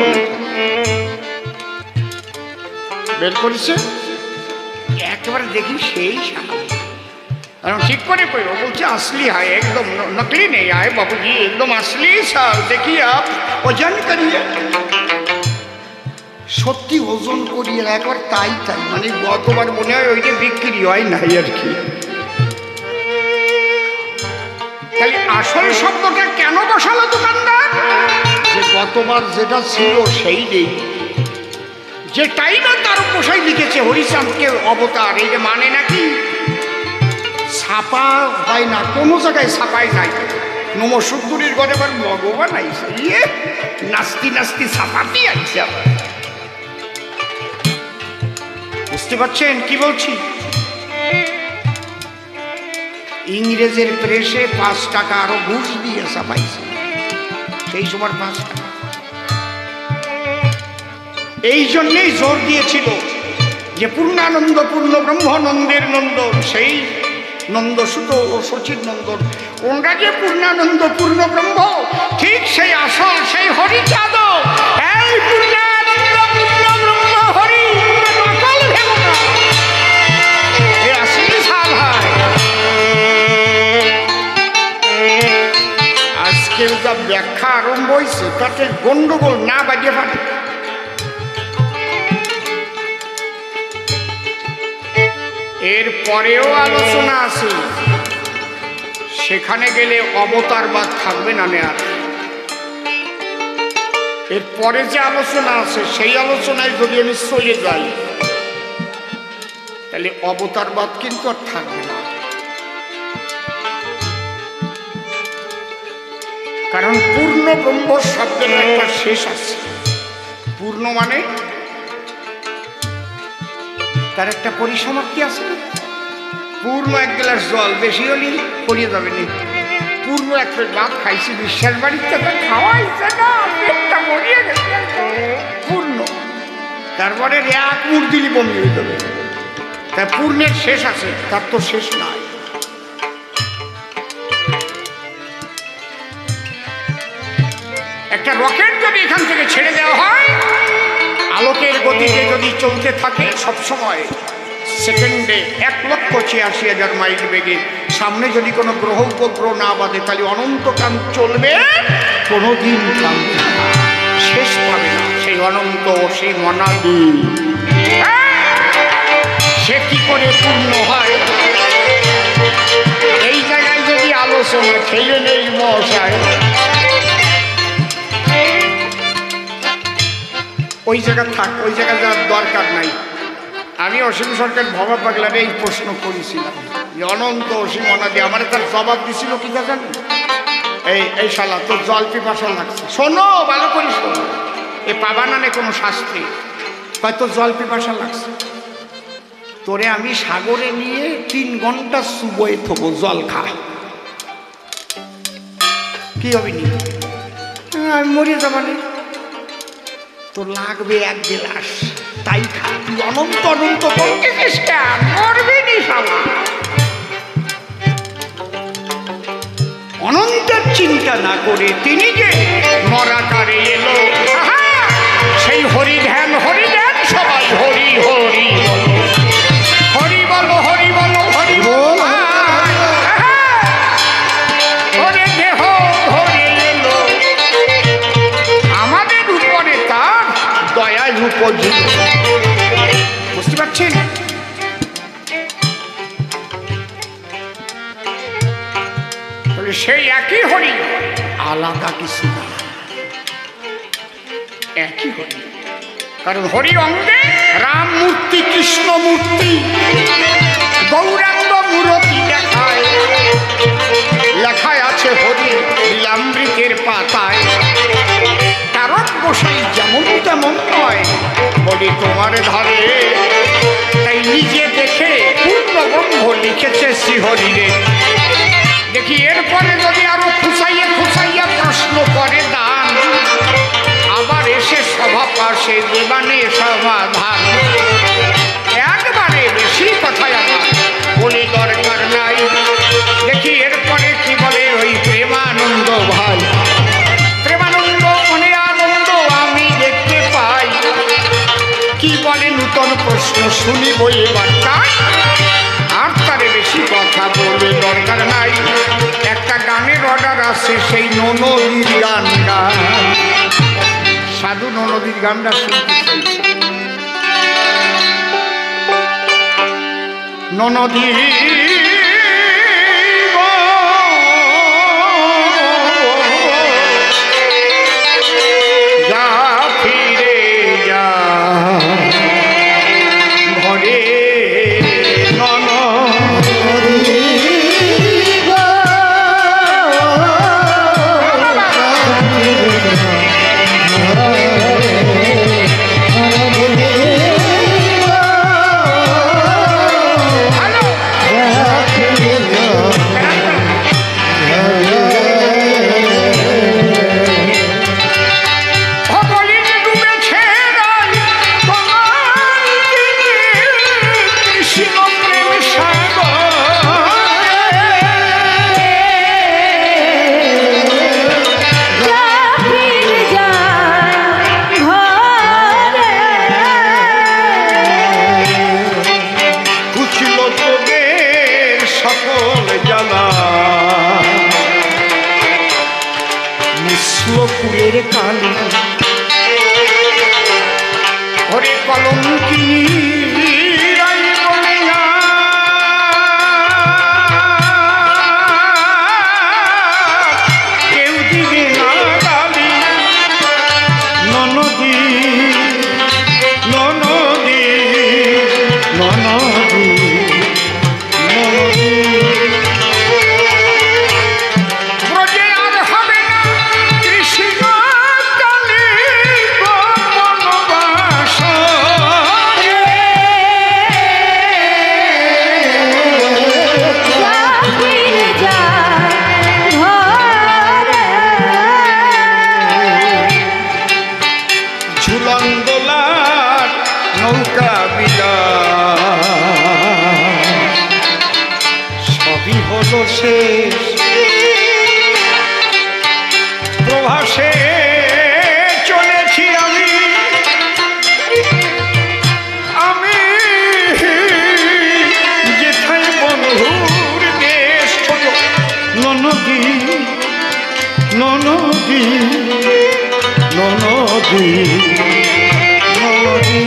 বের করেছে একেবারে দেখি সেই শাল। ठीक करे कोई वो बोलते असली है, एकदम नकली नहीं है बाबूजी, एकदम असली साल। देखिए आप वजन करिए। সত্যি ওজন করিয়ে একবার তাই তাই, মানে গতবার মনে হয় ওইটা বিক্রি হয় নাই আর কি। তাহলে আসল শব্দটা কেন বসালো দোকানদার? যে গতবার যেটা ছিল সেই নেই, যে টাইমে তার পোষাই লিখেছে হরিচাঁদকে অবতার, এইটা মানে নাকি ছাপা হয় না, কোনো জায়গায় ছাপাই নাই। নমসুন্দরীর ঘরে আবার ভগবান আইছে, ইয়ে নাস্তি নাস্তি ছাপাতি আইছে আবার। বুঝতে পারছেন কি বলছি? ইংরেজের প্রেসে 5 টাকা আরো ঘুষ দিয়ে ছাপাইছে, সেই সময় 5 টাকা। এই জন্যেই জোর দিয়েছিল যে পূর্ণানন্দ পূর্ণ ব্রহ্মানন্দের নন্দন, সেই নন্দসুত ও সচিব নন্দন, কোনটা যে পূর্ণানন্দ পূর্ণ ব্রহ্ম, ঠিক সেই আসল সেই হরিচাঁদ, এই পূর্ণানন্দ পূর্ণ ব্রহ্ম হরি, নকল ভেব না, এ আসলে সাভার। আজকে যা ব্যাখ্যা আরম্ভ হয়েছে তাতে গন্ডগোল না বাজিয়ে পারে। এর পরেও আলোচনা আছে, সেখানে গেলে অবতারবাদ থাকবে না নেয়ার। এর পরে যে আলোচনা আছে সেই আলোচনায় যদি আমি চলে যাই তাহলে অবতারবাদ কিন্তু আর থাকবে না, কারণ পূর্ণ ব্রহ্ম শব্দের একটা শেষ আছে। পূর্ণ মানে তার একটা পরিসমাপ্তি আছে। পূর্ণ 1 গ্লাস জল বেশি হলেই পড়িয়ে যাবে না। পূর্ণ 1 প্লেট ভাত খাইছি, বিশ্বাস বাড়িতে খাওয়াইছে না, পেটটা মরিয়ে গেছে, পূর্ণ। তারপরে 1 মুঠ দিলি বমি হয়ে যাবে। তাই পূর্ণের শেষ আছে, তার তো শেষ নাই। একটা রকেট যদি এখান থেকে ছেড়ে দেওয়া হয়, আলোকের গতিতে যদি চলতে থাকে সবসময় সেকেন্ডে 1,86,000 মাইল বেগে, সামনে যদি কোনো গ্রহ উপগ্রহ না বাঁধে তাহলে অনন্তকাল চলবে, কোনোদিন থামবে না, শেষ পাবে না। সেই অনন্ত, সেই মনাদি, সে কি করে পূর্ণ হয়? এই জায়গায় যদি আলোচনা খেলে নেই মশাই, ওই জায়গা থাক, ওই জায়গা যাওয়ার দরকার নাই। আমি অসীম সরকার ভবা পাগলারে এই প্রশ্ন করেছিলাম যে অনন্ত অসীম অনাদি, আমার তার জবাব দিছিল কি জানেন? এই শালা তোর জল পিপাসা লাগছে, শোনো ভালো করে শোনো, এ পাবা না কোনো শাস্ত্রে, হয়তো জল পিপাসা লাগছে, তোরে আমি সাগরে নিয়ে 3 ঘন্টা সুবয়ে থবো, জল খা, কি হবে নি? আমি মরে যাবানি, তোর লাগবে 1 গ্লাস, তাই খা, তুই অনন্ত অনন্ত করতেছিস কেন? মরবি নি শালা। অনন্তের চিন্তা না করে তিনি যে নরাকারে এলো, সেই হরি ধ্যান সবাই হরি হরি হরি বলো, হরি বলো, হরি বল, হরে দেহ ধরে এলো, আমাদের উপরে তার দয়ায় উপযোগ। বুঝতে পারছেন? সেই একই হরি, আলাদা কিছু না, একই হরি। কারণ হরি অঙ্গে রাম মূর্তি, কৃষ্ণ মূর্তি, গৌরাঙ্গ মূরতি দেখায়, লেখায় আছে হরি লীলামৃতের পাতায়। কারণ গোসাই যেমন তেমন নয়, বলি তোমার ধারে, তাই নিজে দেখে পূর্ণ ব্রহ্ম লিখেছে শ্রীহরিরে। দেখি এরপরে যদি আরো খুঁচাইয়া খুঁচাইয়া প্রশ্ন করে দান, আবার এসে সভা পাশে দেবানে সমাধান। একবারে বেশি কথায় আমার বলে দরকার নাই। দেখি এরপরে কি বলে ওই প্রেমানন্দ ভাই, প্রেমানন্দ মনে আনন্দ আমি দেখতে পাই, কি বলে নূতন প্রশ্ন শুনিব এবার তাই। আর তারে বেশি কথা বলে দরকার নাই। একটা গানের অর্ডার আছে, সেই ননদীর গানটা, সাধু ননদীর গানটা শুনতে চাইছে। ননদী যা ফিরে যা ঘরে, কৃষ্ণ প্রেম সাগর সকল জানা মিশ্রপুরের কালী হরে কলঙ্কিনী কেউ দিবে না গালি ননদী ননদী ননদী ঝুলন্দোলার নৌকা বিলা সবই হলো শেষ প্রভাসে চলেছি আমি যেথায় বন্ধুর দেশ ছোট ননদী ননদী ননদী ননদী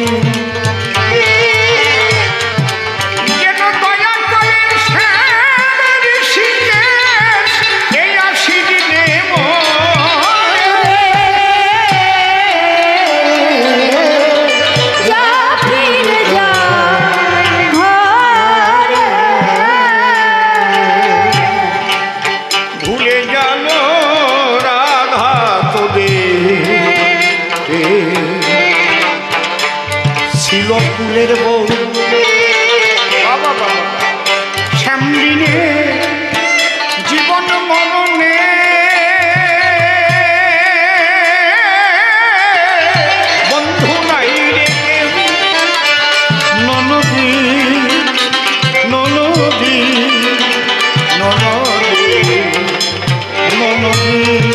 যেন দয়া করেন শ্যাম ঋষিকেশ এই আশির নেম ভুলে গেল রাধা তোদের শিলকুলের বউ বাবা বাবা শ্যামলিনে জীবন মরণে বন্ধু নাই রেখে ননদী ননদী ননদী ননদী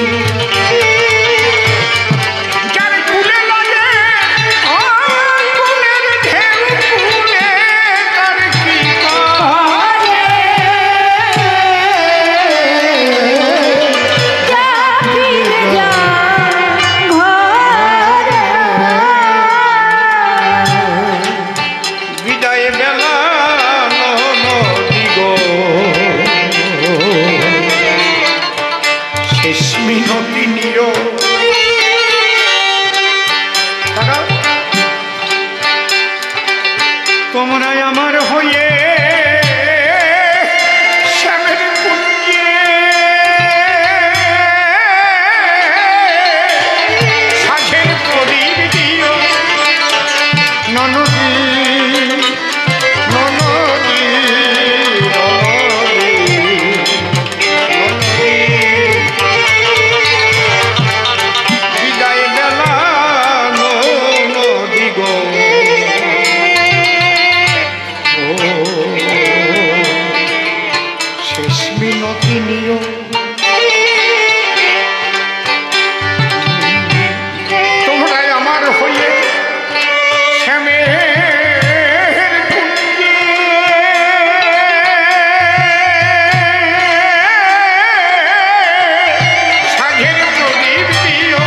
মিনতি নিও তোমরা আমার হয়ে শ্যামের কুঞ্জে সাঝের প্রদীপ দিও ননদী ননদী মিনতি নিও তোমরা আমার হয়ে শ্যামের কুঞ্জে সাঝের প্রদীপ দিও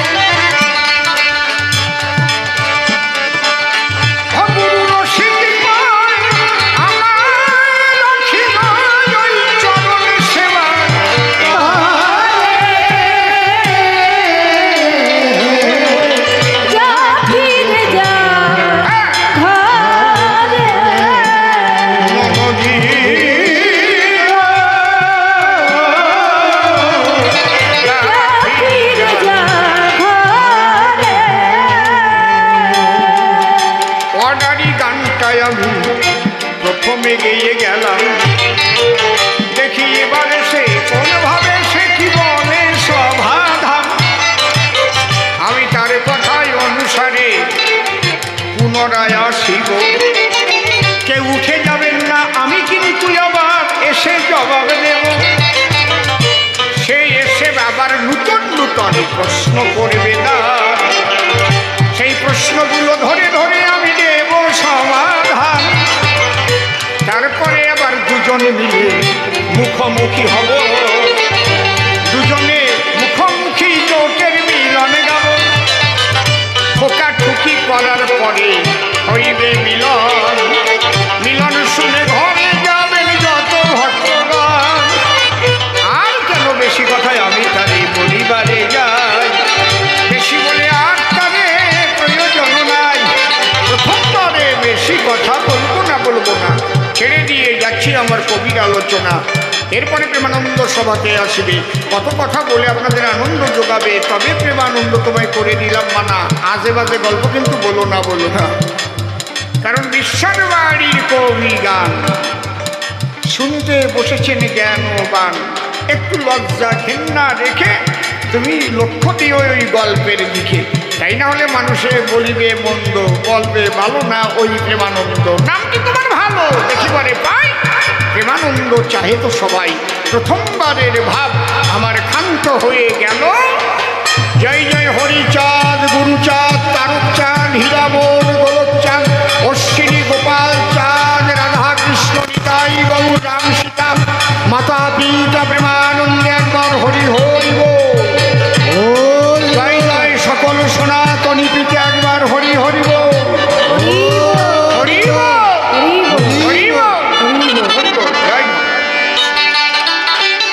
আমি প্রথমে গিয়ে গেলাম দেখি এবারে সে কোন ভাবে সে কি বলে সভাধান আমি তার কথায় অনুসারে পুনরায় আসিব কে উঠে যাবেন আমাকে প্রশ্ন করবে না, সেই প্রশ্নগুলো ধরে ধরে আমি দেব সমাধান। তারপরে আবার দুজনে মিলে মুখোমুখি হব, দুজনে মুখোমুখি চোখের মিলন গাব। ঠোকাঠুকি করার পরে হইবে মিলন, মিলন শুনে ঘরে যাবেন যত ভক্তগণ। আর কেন বেশি কথায় আমি তারে বলিবারে যাই, বেশি বলে আর তারে প্রয়োজন নাই। প্রথমবারে বেশি কথা বলবো না, ছেড়ে দিয়ে যাচ্ছি আমার কবির আলোচনা। এরপরে প্রেমানন্দ সভাতে আসবে, কত কথা বলে আপনাদের আনন্দ যোগাবে, তবে প্রেমানন্দ তোমায় করে দিলাম মানা। আজে বাজে গল্প কিন্তু বলো না, কারণ বিশ্বের বাড়ির কবি গান শুনতে বসেছেন জ্ঞানবান। একটু লজ্জা ঘেন্না রেখে তুমি লক্ষ্য দিও ওই গল্পের দিকে, তাই না হলে মানুষে বলিবে মন্দ, বলবে ভালো না। ওই প্রেমানন্দ নামটি তোমার ভালো দেখিবারে পাই, প্রেমানন্দ চাহে তো সবাই। প্রথমবারের ভাব আমার ক্ষান্ত হয়ে গেল। জয় জয় হরিচাঁদ গুরুচাঁদ।